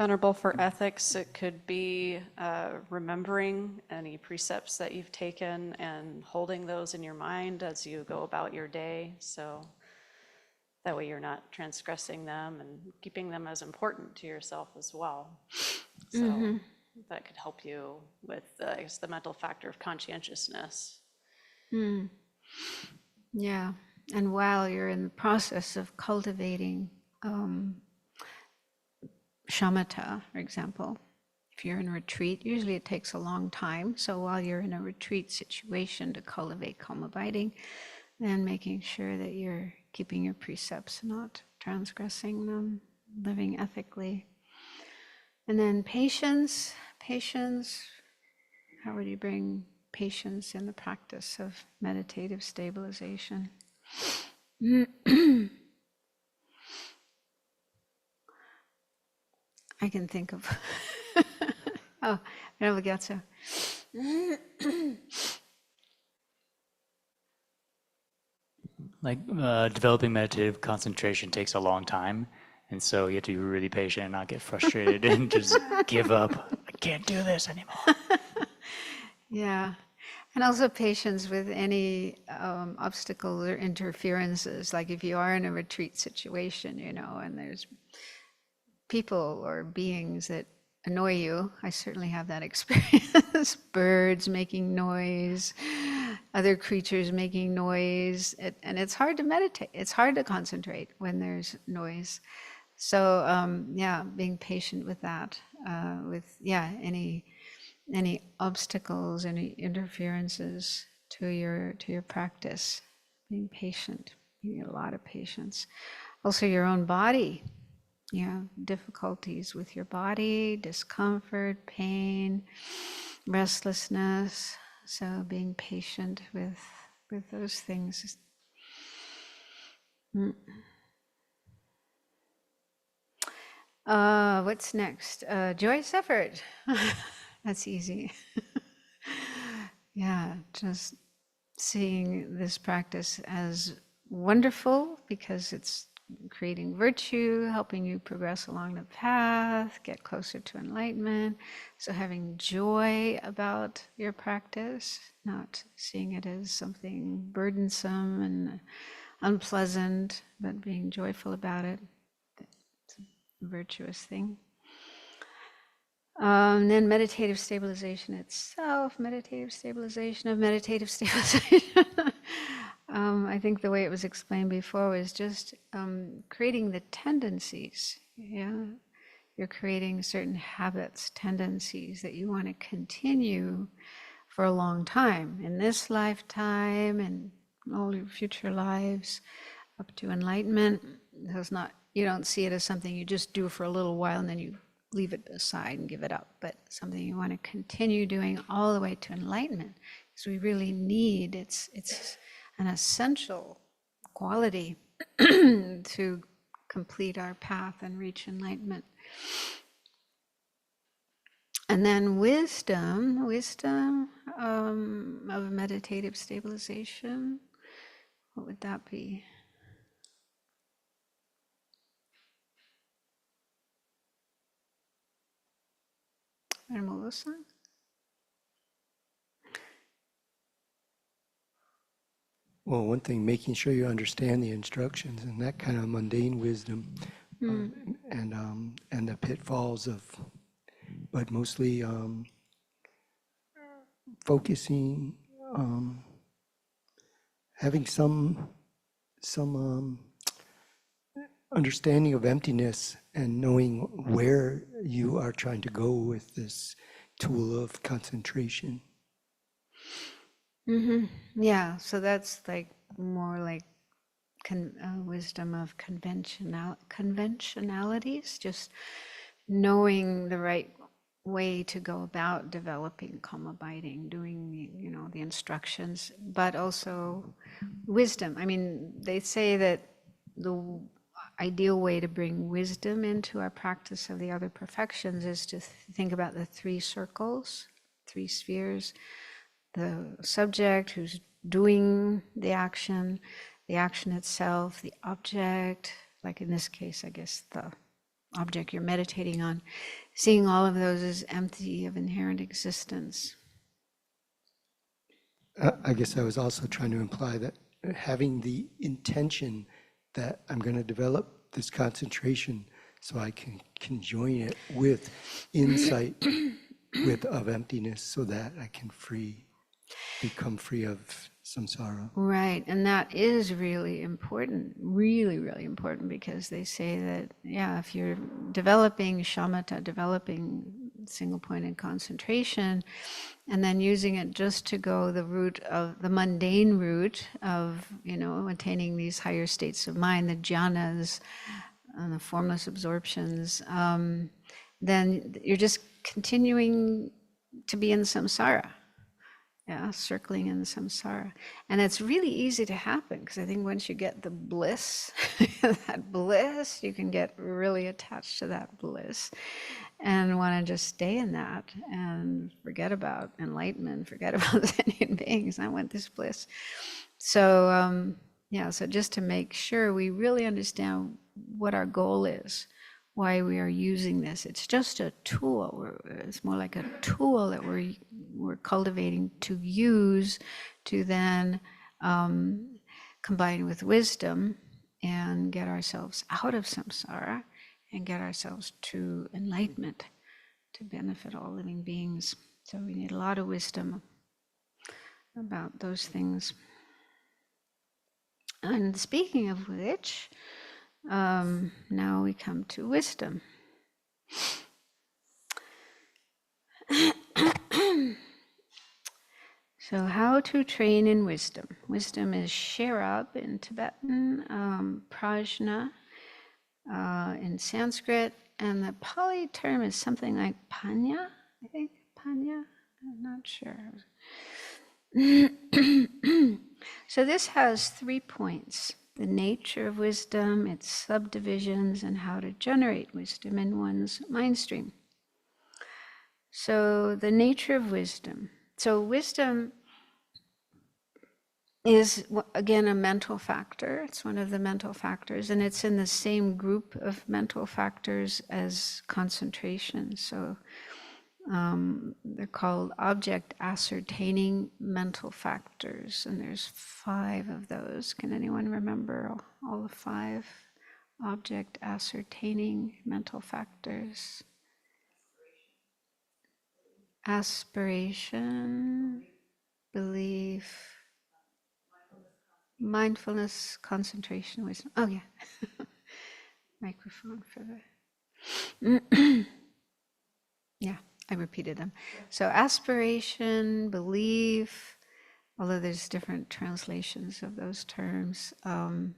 Venerable, for ethics, it could be remembering any precepts that you've taken and holding those in your mind as you go about your day. So that way you're not transgressing them and keeping them as important to yourself as well. So that could help you with, I guess, the mental factor of conscientiousness. Yeah, and while you're in the process of cultivating Shamata, for example, if you're in a retreat, usually it takes a long time. So while you're in a retreat situation to cultivate calm abiding, then making sure that you're keeping your precepts, not transgressing them, living ethically. And then patience, how would you bring patience in the practice of meditative stabilization? I can think of, oh, Venerable Gyatso. Like developing meditative concentration takes a long time, and so you have to be really patient and not get frustrated and just give up. I can't do this anymore. Yeah, and also patience with any obstacles or interferences. Like if you are in a retreat situation, and there's people or beings that annoy you. I certainly have that experience. Birds making noise, other creatures making noise, and it's hard to meditate. It's hard to concentrate when there's noise. So being patient with that, any obstacles, any interferences to your practice, being patient. You need a lot of patience. Also, your own body. Difficulties with your body, discomfort, pain, restlessness. So being patient with those things. What's next? Joyous effort. That's easy. Yeah, just seeing this practice as wonderful because it's creating virtue, helping you progress along the path, get closer to enlightenment. So having joy about your practice, not seeing it as something burdensome and unpleasant, but being joyful about it. It's a virtuous thing. Then meditative stabilization itself, meditative stabilization of meditative stabilization. I think the way it was explained before was just creating the tendencies. Yeah, you're creating certain habits, tendencies that you want to continue for a long time in this lifetime and all your future lives up to enlightenment. It's not, you don't see it as something you just do for a little while and then you leave it aside and give it up, but something you want to continue doing all the way to enlightenment. Because we really need, it's an essential quality to complete our path and reach enlightenment. And then wisdom of meditative stabilization, what would that be? Venerable Sangye? Well, one thing, making sure you understand the instructions and that kind of mundane wisdom, and the pitfalls of, but mostly focusing, having some understanding of emptiness and knowing where you are trying to go with this tool of concentration. Yeah, so that's like more like wisdom of conventionalities, just knowing the right way to go about developing calm abiding, doing the instructions, but also wisdom. I mean, they say that the ideal way to bring wisdom into our practice of the other perfections is to think about the three circles, three spheres. The subject who's doing the action itself, the object, like in this case, I guess the object you're meditating on, seeing all of those as empty of inherent existence. I guess I was also trying to imply that having the intention that I'm going to develop this concentration so I can conjoin it with insight of emptiness so that I can become free of samsara. Right, and that is really important, really, really important, because they say that, yeah, if you're developing shamatha, developing single-pointed concentration, and then using it just to go the route of the mundane route of, attaining these higher states of mind, the jhanas, and the formless absorptions, then you're just continuing to be in samsara. Yeah, circling in samsara. And it's really easy to happen, because I think once you get the bliss, that bliss, you can get really attached to that bliss and want to just stay in that and forget about enlightenment, forget about sentient beings. I want this bliss. So, so just to make sure we really understand what our goal is, why we are using this. It's just a tool. It's more like a tool that we're cultivating to use to then combine with wisdom and get ourselves out of samsara and get ourselves to enlightenment to benefit all living beings. So we need a lot of wisdom about those things. And speaking of which, now we come to wisdom. So how to train in wisdom. Wisdom is sherab in Tibetan, prajna in Sanskrit, and the Pali term is something like panya, I think, panya, I'm not sure. So this has 3 points: the nature of wisdom, its subdivisions, and how to generate wisdom in one's mind stream. So the nature of wisdom. So wisdom is, again, a mental factor. It's one of the mental factors, and it's in the same group of mental factors as concentration. So they're called object ascertaining mental factors, and there's 5 of those. Can anyone remember all the 5 object ascertaining mental factors? Aspiration, belief, mindfulness, concentration, wisdom. Oh yeah, microphone for the. Yeah, I repeated them. So aspiration, belief, although there's different translations of those terms, and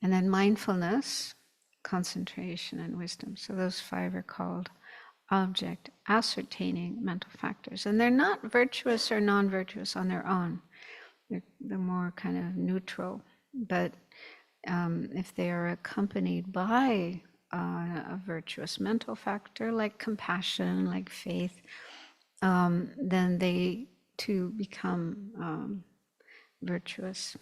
then mindfulness, concentration, and wisdom. So those 5 are called object ascertaining mental factors, and they're not virtuous or non-virtuous on their own. They're more kind of neutral, but if they are accompanied by a virtuous mental factor like compassion, like faith, then they too become virtuous.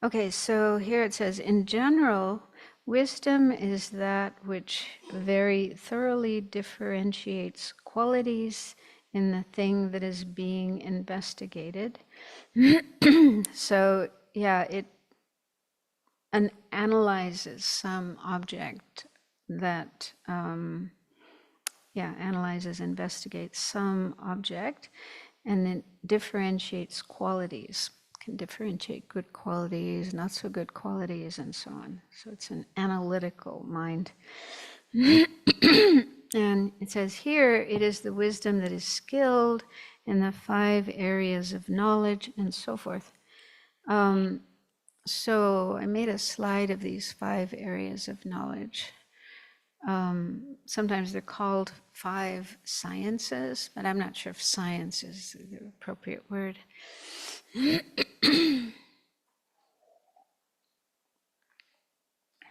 Okay, so here it says, in general, wisdom is that which very thoroughly differentiates qualities in the thing that is being investigated. So, yeah, it analyzes some object that, analyzes, investigates some object, and then differentiates qualities. Can differentiate good qualities, not so good qualities, and so on. So it's an analytical mind. And it says here, it is the wisdom that is skilled in the 5 areas of knowledge, and so forth. So I made a slide of these 5 areas of knowledge. Sometimes they're called 5 sciences, but I'm not sure if science is the appropriate word.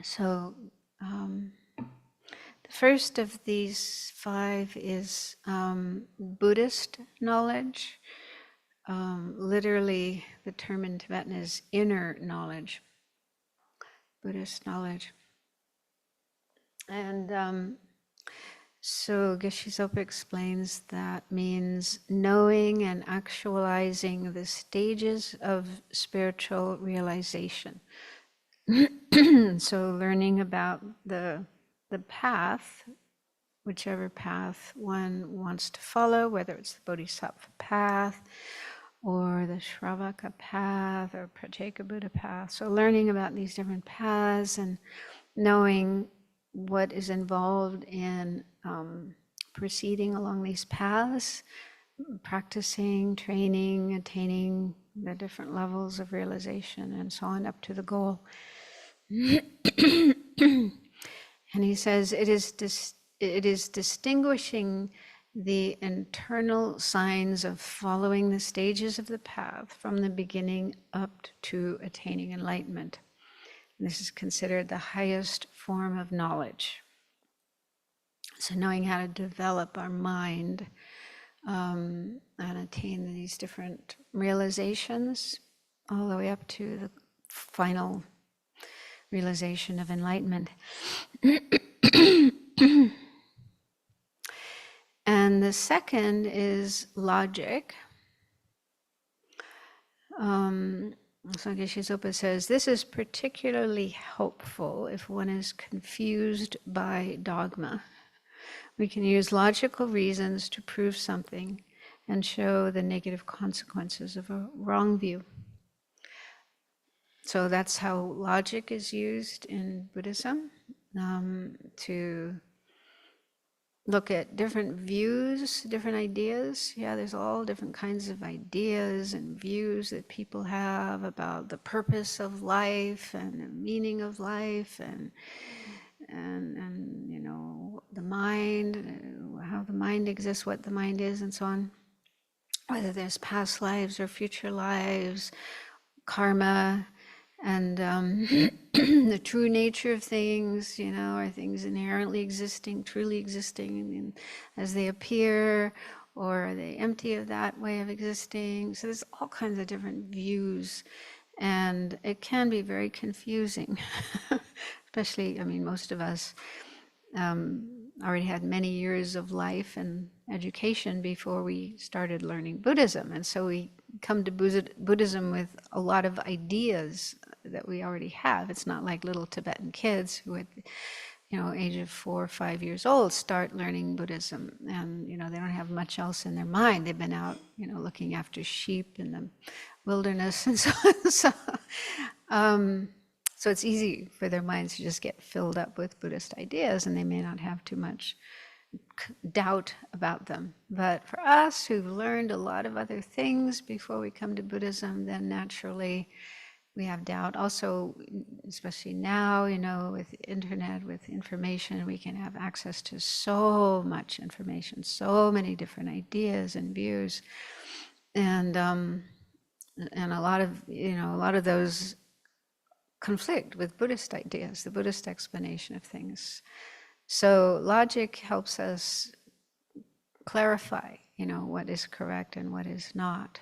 So the first of these 5 is Buddhist knowledge. Literally, the term in Tibetan is inner knowledge, Buddhist knowledge. And so Geshe Sopa explains that means knowing and actualizing the stages of spiritual realization. So learning about the path, whichever path one wants to follow, whether it's the Bodhisattva path or the Shravaka path or Pratyeka Buddha path. So learning about these different paths and knowing what is involved in proceeding along these paths, practicing, training, attaining the different levels of realization and so on up to the goal. And he says it is distinguishing the internal signs of following the stages of the path from the beginning up to attaining enlightenment. And this is considered the highest form of knowledge. So knowing how to develop our mind and attain these different realizations all the way up to the final realization of enlightenment. And the second is logic. So Geshe Sopa says, this is particularly helpful if one is confused by dogma. We can use logical reasons to prove something and show the negative consequences of a wrong view. So that's how logic is used in Buddhism, to look at different views, different ideas. Yeah, there's all different kinds of ideas and views that people have about the purpose of life and the meaning of life and you know, the mind, how the mind exists, what the mind is, and so on. Whether there's past lives or future lives, karma, and the true nature of things, you know, are things inherently existing, truly existing as they appear, or are they empty of that way of existing? So there's all kinds of different views, and it can be very confusing, especially, I mean, most of us already had many years of life and education before we started learning Buddhism, and so we come to Buddhism with a lot of ideas that we already have. It's not like little Tibetan kids who at, you know, age of 4 or 5 years old start learning Buddhism, and you know, they don't have much else in their mind. They've been out, you know, looking after sheep in the wilderness and so on. So it's easy for their minds to just get filled up with Buddhist ideas, and they may not have too much doubt about them. But for us who've learned a lot of other things before we come to Buddhism, then naturally we have doubt. Also, especially now, you know, with the internet, with information, we can have access to so much information, so many different ideas and views, and a lot of, you know, a lot of those conflict with Buddhist ideas, the Buddhist explanation of things. So logic helps us clarify, you know, what is correct and what is not.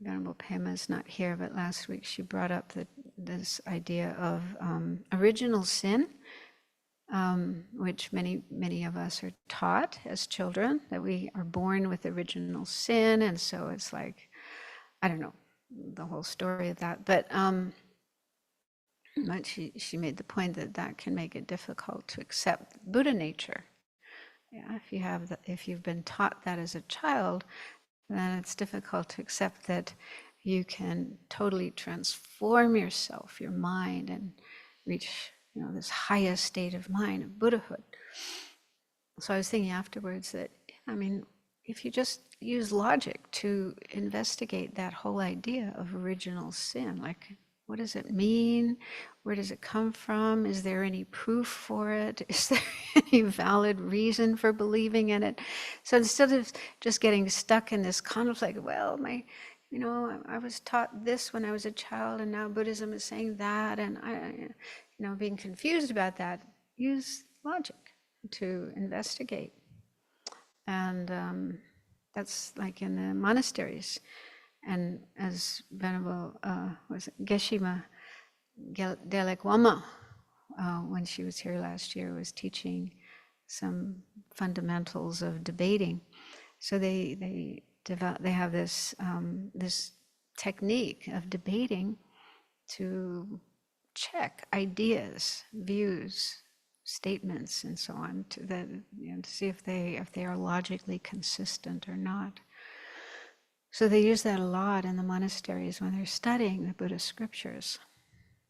Venerable Pema's not here, but last week she brought up this idea of original sin, which many of us are taught as children, that we are born with original sin, and so it's like, I don't know the whole story of that, but she made the point that that can make it difficult to accept Buddha nature. Yeah, if you've been taught that as a child, then it's difficult to accept that you can totally transform yourself, your mind, and reach, you know, this highest state of mind of Buddhahood. So I was thinking afterwards that, I mean, if you just use logic to investigate that whole idea of original sin, like, what does it mean? Where does it come from? Is there any proof for it? Is there any valid reason for believing in it? So instead of just getting stuck in this conflict, well, you know, I was taught this when I was a child, and now Buddhism is saying that, and you know, being confused about that, use logic to investigate. And that's like in the monasteries. And as Venerable Geshe-ma Delek Wama, when she was here last year, was teaching some fundamentals of debating. So they have this this technique of debating to check ideas, views, statements, and so on, to see if they are logically consistent or not. So they use that a lot in the monasteries when they're studying the Buddhist scriptures,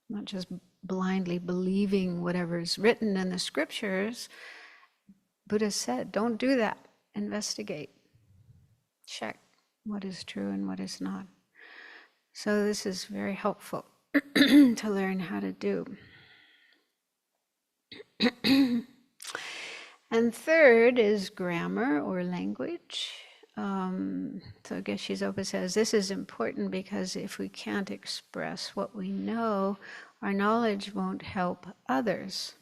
not just blindly believing whatever's written in the scriptures. Buddha said, don't do that. Investigate. Check what is true and what is not. So this is very helpful to learn how to do. And third is grammar or language. So Geshe Zopa says this is important because if we can't express what we know, our knowledge won't help others.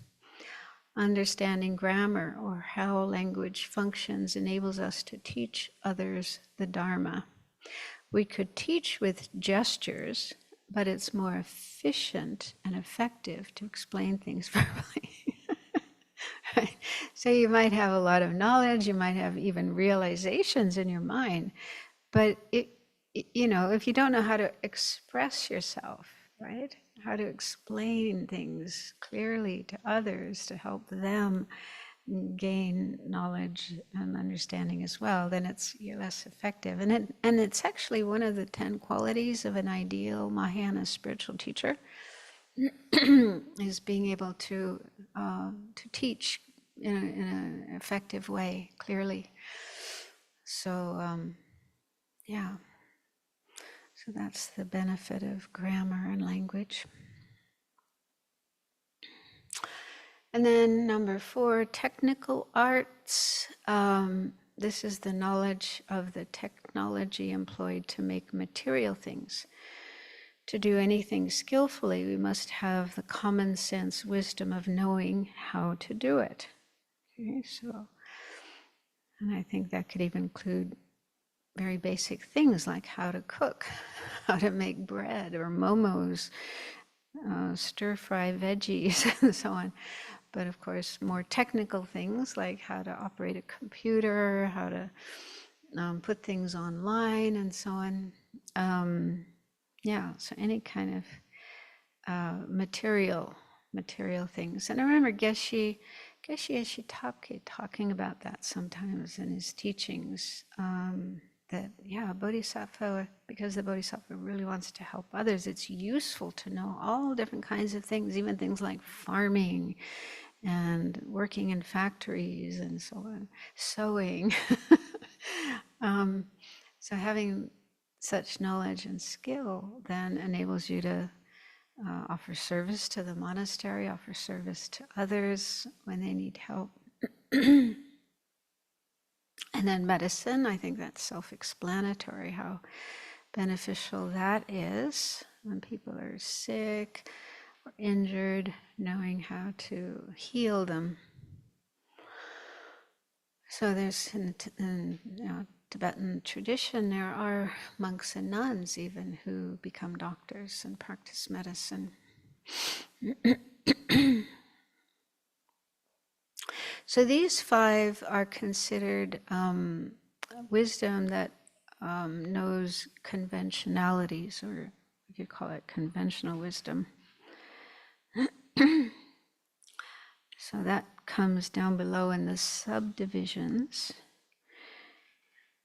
Understanding grammar or how language functions enables us to teach others the Dharma. We could teach with gestures, but it's more efficient and effective to explain things verbally. Right? So you might have a lot of knowledge, you might have even realizations in your mind, but if you don't know how to express yourself, right? How to explain things clearly to others to help them gain knowledge and understanding as well, then you're less effective. And it's actually one of the 10 qualities of an ideal Mahayana spiritual teacher is being able to teach in an effective way, clearly. So yeah. So that's the benefit of grammar and language. And then number 4, technical arts. This is the knowledge of the technology employed to make material things. To do anything skillfully, we must have the common sense wisdom of knowing how to do it. Okay, and I think that could even include very basic things like how to cook, how to make bread or momos, stir-fry veggies, and so on. But of course, more technical things like how to operate a computer, how to put things online, and so on. So any kind of material things. And I remember Geshe Ashitapke talking about that sometimes in his teachings. That Bodhisattva, because the Bodhisattva really wants to help others, it's useful to know all different kinds of things, even things like farming and working in factories and so on, sewing. So having such knowledge and skill then enables you to offer service to the monastery, offer service to others when they need help. And then medicine, I think that's self-explanatory how beneficial that is when people are sick or injured, knowing how to heal them. So there's in Tibetan tradition, there are monks and nuns even who become doctors and practice medicine. So these 5 are considered wisdom that knows conventionalities, or we could call it conventional wisdom. So that comes down below in the subdivisions,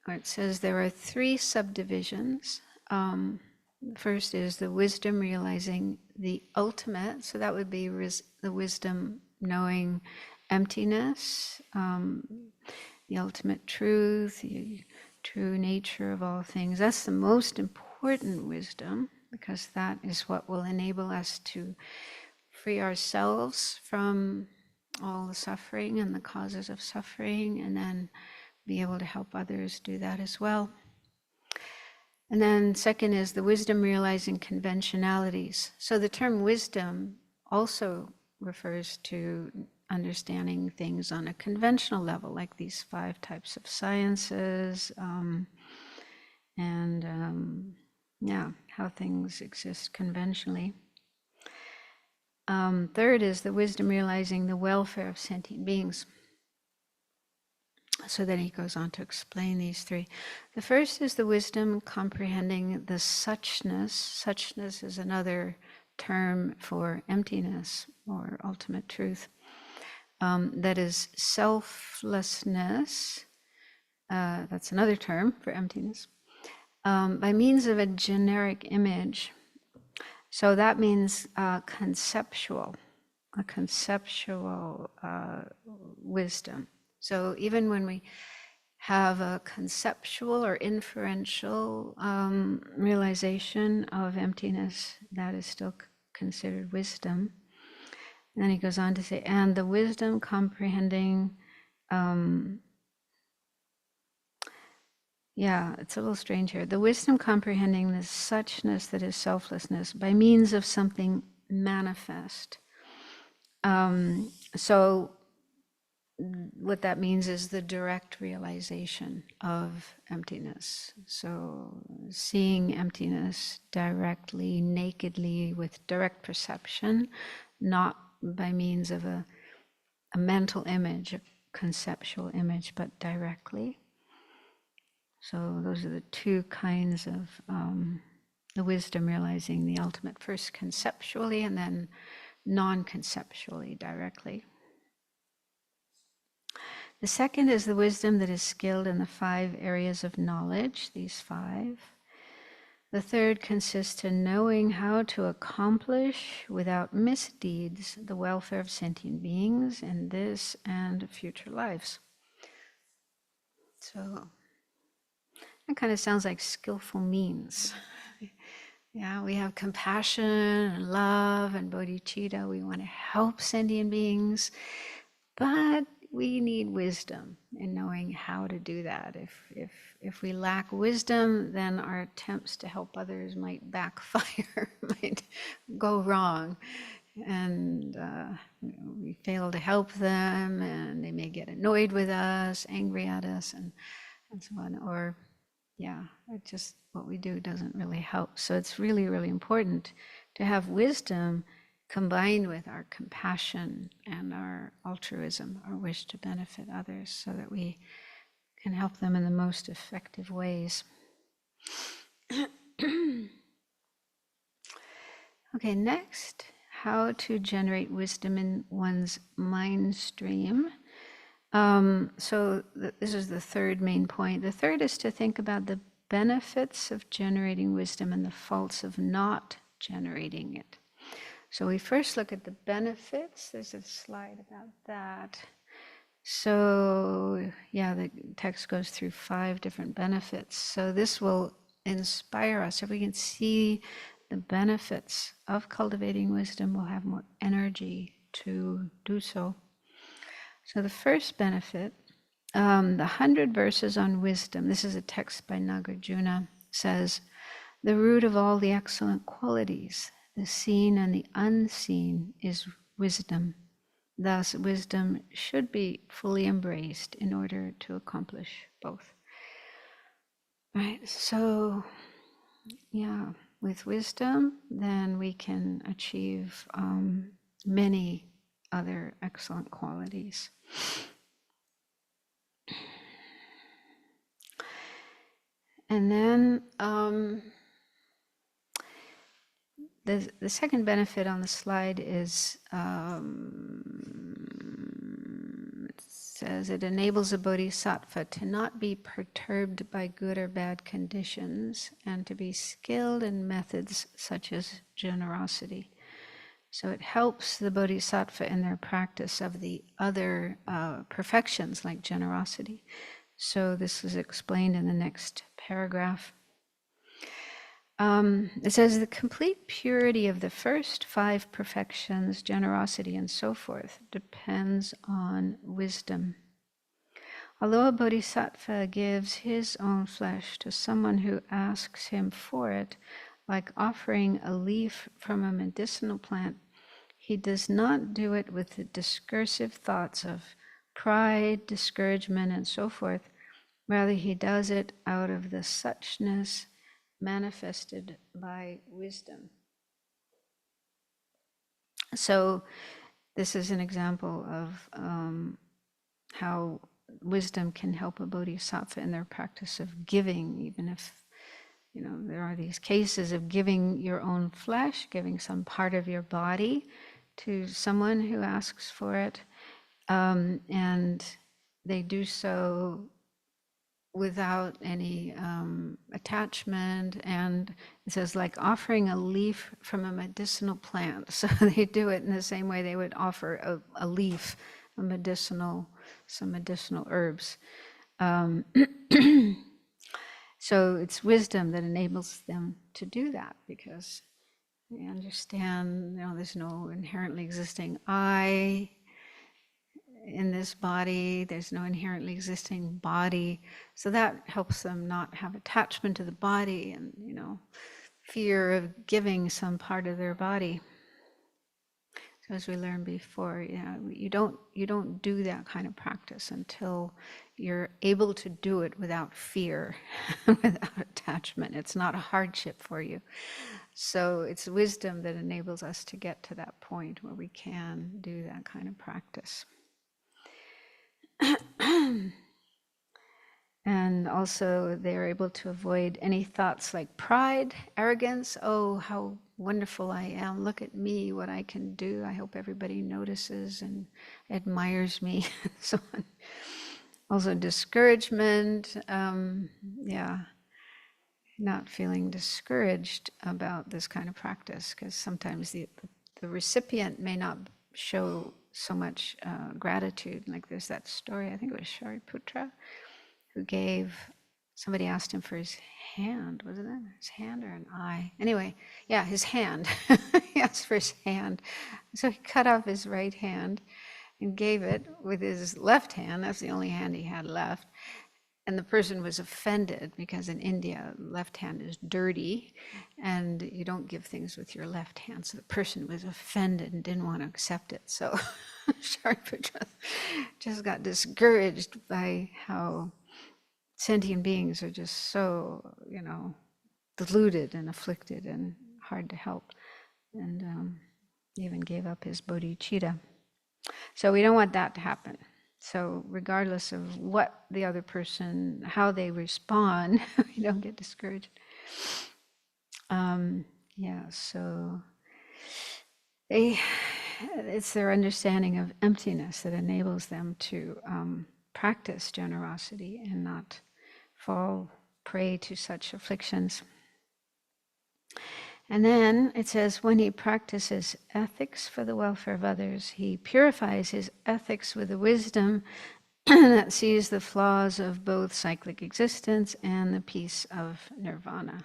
where it says there are 3 subdivisions. The first is the wisdom realizing the ultimate, so that would be the wisdom knowing emptiness, the ultimate truth, the true nature of all things. That's the most important wisdom, because that is what will enable us to free ourselves from all the suffering and the causes of suffering, and then be able to help others do that as well. And then second is the wisdom realizing conventionalities. So the term wisdom also refers to understanding things on a conventional level, like these 5 types of sciences, how things exist conventionally. Third is the wisdom realizing the welfare of sentient beings. So then he goes on to explain these three. The first is the wisdom comprehending the suchness. Suchness is another term for emptiness or ultimate truth. That is selflessness. That's another term for emptiness. By means of a generic image. So that means conceptual, a conceptual wisdom. So even when we have a conceptual or inferential realization of emptiness, that is still considered wisdom. And then he goes on to say, and the wisdom comprehending, it's a little strange here. The wisdom comprehending the suchness that is selflessness by means of something manifest. So what that means is the direct realization of emptiness. So seeing emptiness directly, nakedly, with direct perception, not by means of a mental image, a conceptual image, but directly. So those are the two kinds of the wisdom realizing the ultimate, first conceptually and then non-conceptually, directly. The second is the wisdom that is skilled in the 5 areas of knowledge, these 5. The third consists in knowing how to accomplish without misdeeds the welfare of sentient beings in this and future lives. So that kind of sounds like skillful means. Yeah, we have compassion and love and bodhicitta. We want to help sentient beings, but we need wisdom in knowing how to do that. If we lack wisdom, then our attempts to help others might backfire, might go wrong, and we fail to help them, and they may get annoyed with us, angry at us, and so on. Or just what we do doesn't really help. So it's really, really important to have wisdom combined with our compassion and our altruism, our wish to benefit others, so that we can help them in the most effective ways. Okay, next, how to generate wisdom in one's mind stream. This is the third main point. The third is to think about the benefits of generating wisdom and the faults of not generating it. So we first look at the benefits. There's a slide about that. So the text goes through 5 different benefits. So this will inspire us. If we can see the benefits of cultivating wisdom, we'll have more energy to do so. So the first benefit, the 100 verses on wisdom, this is a text by Nagarjuna, says, the root of all the excellent qualities, the seen and the unseen, is wisdom. Thus, wisdom should be fully embraced in order to accomplish both. Right, so with wisdom, then we can achieve many other excellent qualities. And then the second benefit on the slide is, it says, it enables a bodhisattva to not be perturbed by good or bad conditions and to be skilled in methods such as generosity. So it helps the bodhisattva in their practice of the other perfections like generosity. So this is explained in the next paragraph. It says the complete purity of the first 5 perfections, generosity and so forth, depends on wisdom. Although a bodhisattva gives his own flesh to someone who asks him for it, like offering a leaf from a medicinal plant, he does not do it with the discursive thoughts of pride, discouragement, and so forth. Rather, he does it out of the suchness manifested by wisdom. So this is an example of how wisdom can help a bodhisattva in their practice of giving, even if, there are these cases of giving your own flesh, giving some part of your body to someone who asks for it, and they do so without any attachment, and it says like offering a leaf from a medicinal plant. So they do it in the same way they would offer a leaf, some medicinal herbs. So it's wisdom that enables them to do that, because they understand, there's no inherently existing I in this body, there's no inherently existing body. So that helps them not have attachment to the body and, fear of giving some part of their body. So as we learned before, you don't do that kind of practice until you're able to do it without fear, without attachment. It's not a hardship for you. So it's wisdom that enables us to get to that point where we can do that kind of practice. And also they're able to avoid any thoughts like pride, arrogance. Oh, how wonderful I am. Look at me, what I can do. I hope everybody notices and admires me, and so on. Also discouragement. Not feeling discouraged about this kind of practice, because sometimes the recipient may not show so much gratitude. Like there's that story, I think it was Shariputra, who somebody asked him for his hand, wasn't it? His hand or an eye? Anyway, yeah, his hand. He asked for his hand. So he cut off his right hand and gave it with his left hand. That's the only hand he had left. And the person was offended, because in India, left hand is dirty and you don't give things with your left hand. So the person was offended and didn't want to accept it. So Shariputra just got discouraged by how sentient beings are just so, deluded and afflicted and hard to help. And even gave up his bodhicitta. So we don't want that to happen. So regardless of what the other person, how they respond, we don't get discouraged. So it's their understanding of emptiness that enables them to practice generosity and not fall prey to such afflictions. And then it says, when he practices ethics for the welfare of others, he purifies his ethics with a wisdom that sees the flaws of both cyclic existence and the peace of nirvana.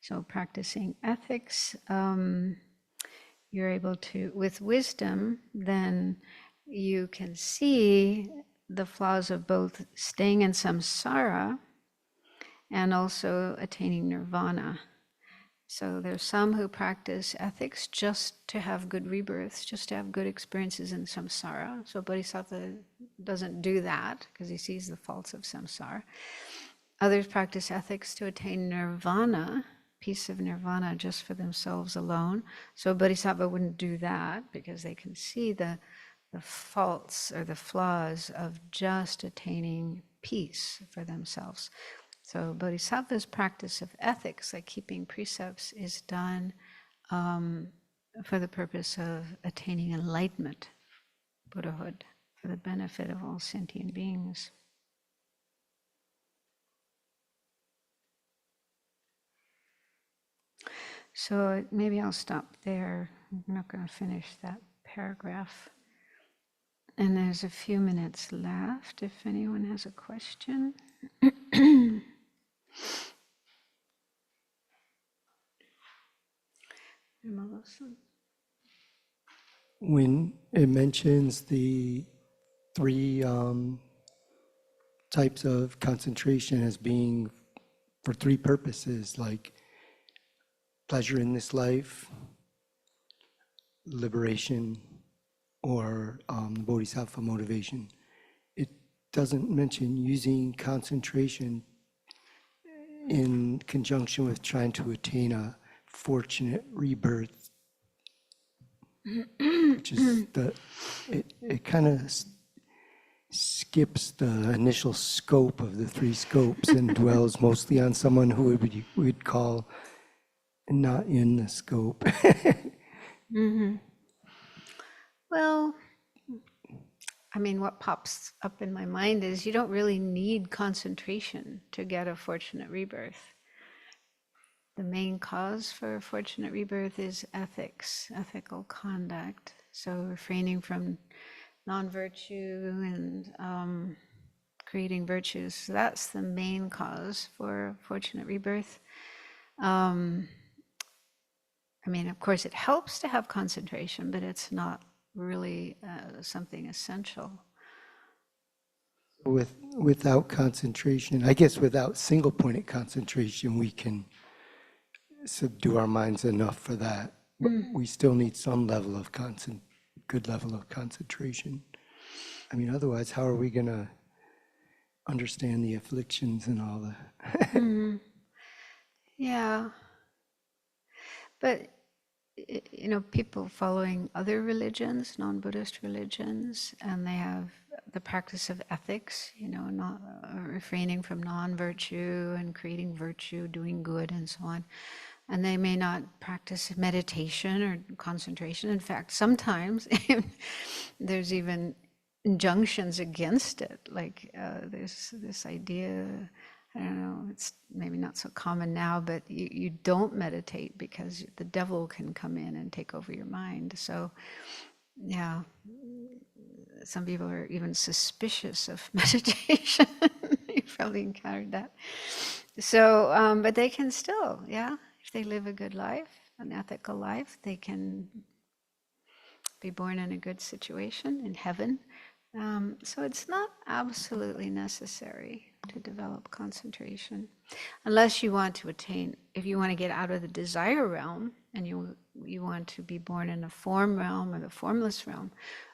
So practicing ethics, you're able to, with wisdom, then you can see the flaws of both staying in samsara and also attaining nirvana. So there's some who practice ethics just to have good rebirths, just to have good experiences in samsara. So Bodhisattva doesn't do that because he sees the faults of samsara. Others practice ethics to attain nirvana, peace of nirvana, just for themselves alone. So Bodhisattva wouldn't do that because they can see the faults or the flaws of just attaining peace for themselves. So Bodhisattva's practice of ethics, like keeping precepts, is done for the purpose of attaining enlightenment, Buddhahood, for the benefit of all sentient beings. So maybe I'll stop there. I'm not going to finish that paragraph. And there's a few minutes left if anyone has a question. When it mentions the three types of concentration as being for three purposes, like pleasure in this life, liberation, or bodhisattva motivation, it doesn't mention using concentration in conjunction with trying to attain a fortunate rebirth. which is it kind of skips the initial scope of the three scopes and dwells mostly on someone who we'd call not in the scope. Well, I mean, what pops up in my mind is you don't really need concentration to get a fortunate rebirth. The main cause for a fortunate rebirth is ethics, ethical conduct. So refraining from non-virtue and creating virtues. So that's the main cause for fortunate rebirth. I mean, of course, it helps to have concentration, but it's not really something essential. Without concentration, I guess without single-pointed concentration, we can subdue our minds enough for that. But we still need some level of good level of concentration. I mean, otherwise, how are we going to understand the afflictions and all that? Yeah. But, you know, people following other religions, non-Buddhist religions, and they have the practice of ethics, you know, not refraining from non-virtue and creating virtue, doing good, and so on. And they may not practice meditation or concentration. In fact, sometimes there's even injunctions against it. Like there's this idea, I don't know, it's maybe not so common now, but you don't meditate because the devil can come in and take over your mind. So, yeah, some people are even suspicious of meditation. You've probably encountered that. So, but they can still, yeah, if they live a good life, an ethical life, they can be born in a good situation in heaven. So it's not absolutely necessary to develop concentration, unless you want to attain, if you want to get out of the desire realm and you want to be born in the form realm or the formless realm.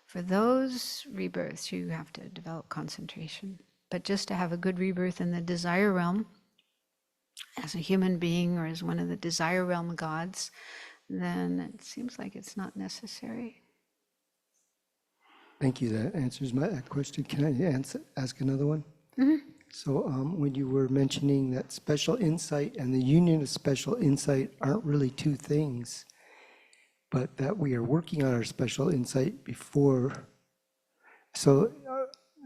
For those rebirths, you have to develop concentration. But just to have a good rebirth in the desire realm, as a human being or as one of the desire realm gods, then it seems like it's not necessary. Thank you. That answers that question. Can I ask another one? So when you were mentioning that special insight and the union of special insight aren't really two things, but that we are working on our special insight before, so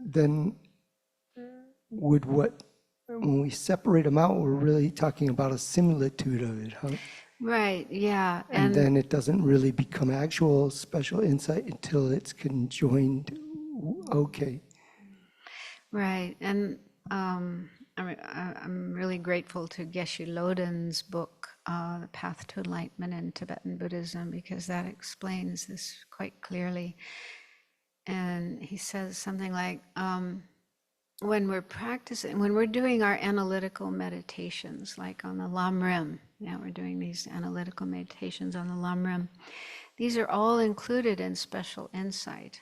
then when we separate them out, we're really talking about a similitude of it, huh? Right, yeah. And then it doesn't really become actual special insight until it's conjoined. Okay. Right, and I'm really grateful to Geshe Lodin's book, The Path to Enlightenment in Tibetan Buddhism, because that explains this quite clearly. And he says something like, when we're doing our analytical meditations, like on the Lamrim, we're doing these analytical meditations on the Lamrim, these are all included in special insight,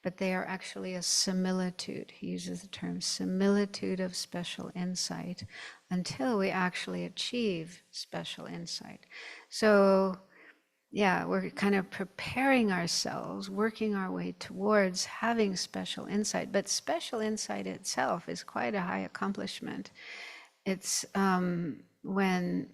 but they are actually a similitude. He uses the term similitude of special insight until we actually achieve special insight. So, yeah, we're kind of preparing ourselves, working our way towards having special insight. But special insight itself is quite a high accomplishment. It's when,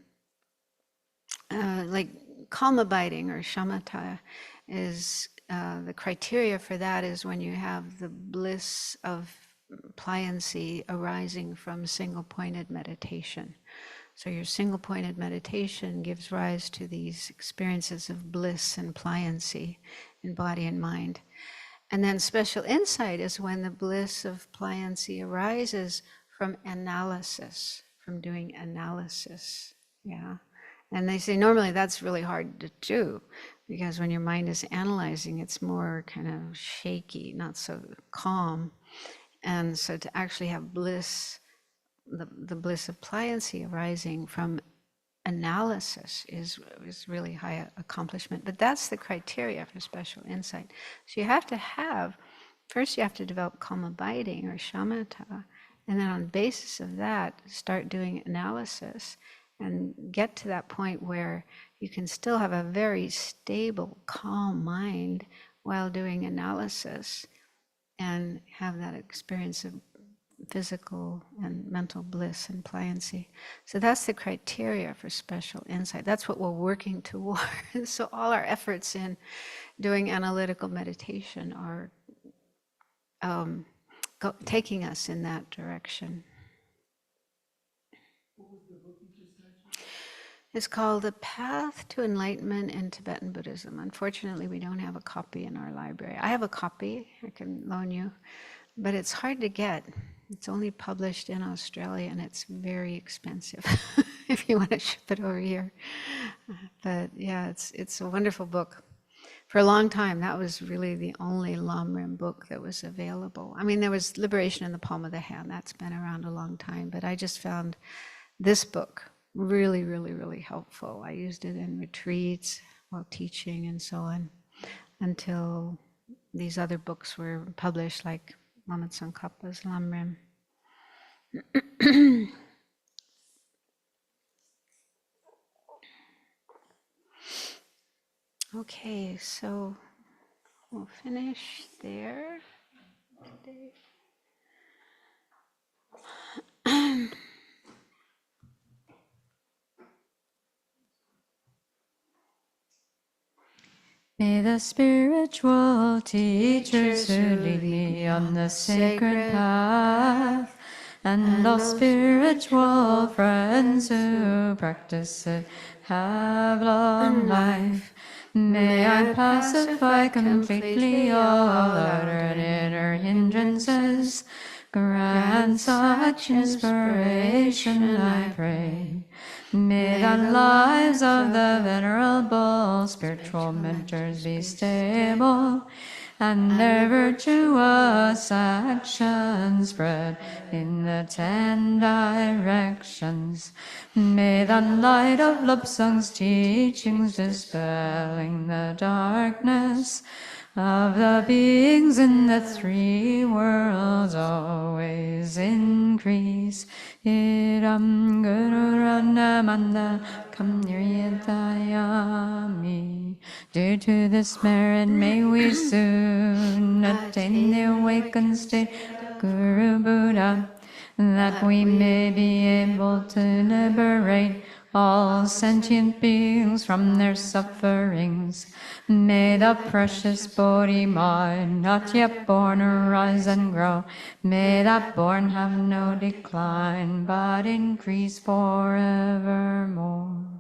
like, calm abiding or Shamata is, the criteria for that is when you have the bliss of pliancy arising from single-pointed meditation. So your single-pointed meditation gives rise to these experiences of bliss and pliancy in body and mind. And then special insight is when the bliss of pliancy arises from analysis, from doing analysis, yeah. And they say normally that's really hard to do, because when your mind is analyzing, it's more kind of shaky, not so calm. And so to actually have bliss, the bliss of pliancy arising from analysis is really high accomplishment. But that's the criteria for special insight. So you have to first you have to develop calm abiding or shamatha, and then on the basis of that, start doing analysis and get to that point where you can still have a very stable, calm mind while doing analysis and have that experience of physical and mental bliss and pliancy. So that's the criteria for special insight. That's what we're working towards. So all our efforts in doing analytical meditation are taking us in that direction. It's called The Path to Enlightenment in Tibetan Buddhism. Unfortunately, we don't have a copy in our library. I have a copy I can loan you, but it's hard to get. It's only published in Australia, and it's very expensive if you want to ship it over here. But yeah, it's a wonderful book. For a long time, that was really the only Lamrim book that was available. I mean, there was Liberation in the Palm of the Hand. That's been around a long time, but I just found this book really, really, really helpful. I used it in retreats while teaching and so on until these other books were published, like Lama Tsongkhapa's Lamrim. Okay, so we'll finish there today. May the spiritual teachers who lead me on the sacred path, and all spiritual friends who practice it, have long life. May I pacify completely all outer and inner hindrances. Grant such inspiration, I pray. May the lives of the venerable spiritual mentors be stable, and their virtuous actions spread in the 10 directions. May the light of Lobsang's teachings dispelling the darkness of the beings in the 3 worlds always increase. Idam Gururanamanda Kamniryatayami. Due to this merit, may we soon attain the awakened state of Guru Buddha, that we may be able to liberate all sentient beings from their sufferings. May the precious Bodhi mind, not yet born, arise and grow. May that born have no decline, but increase forevermore.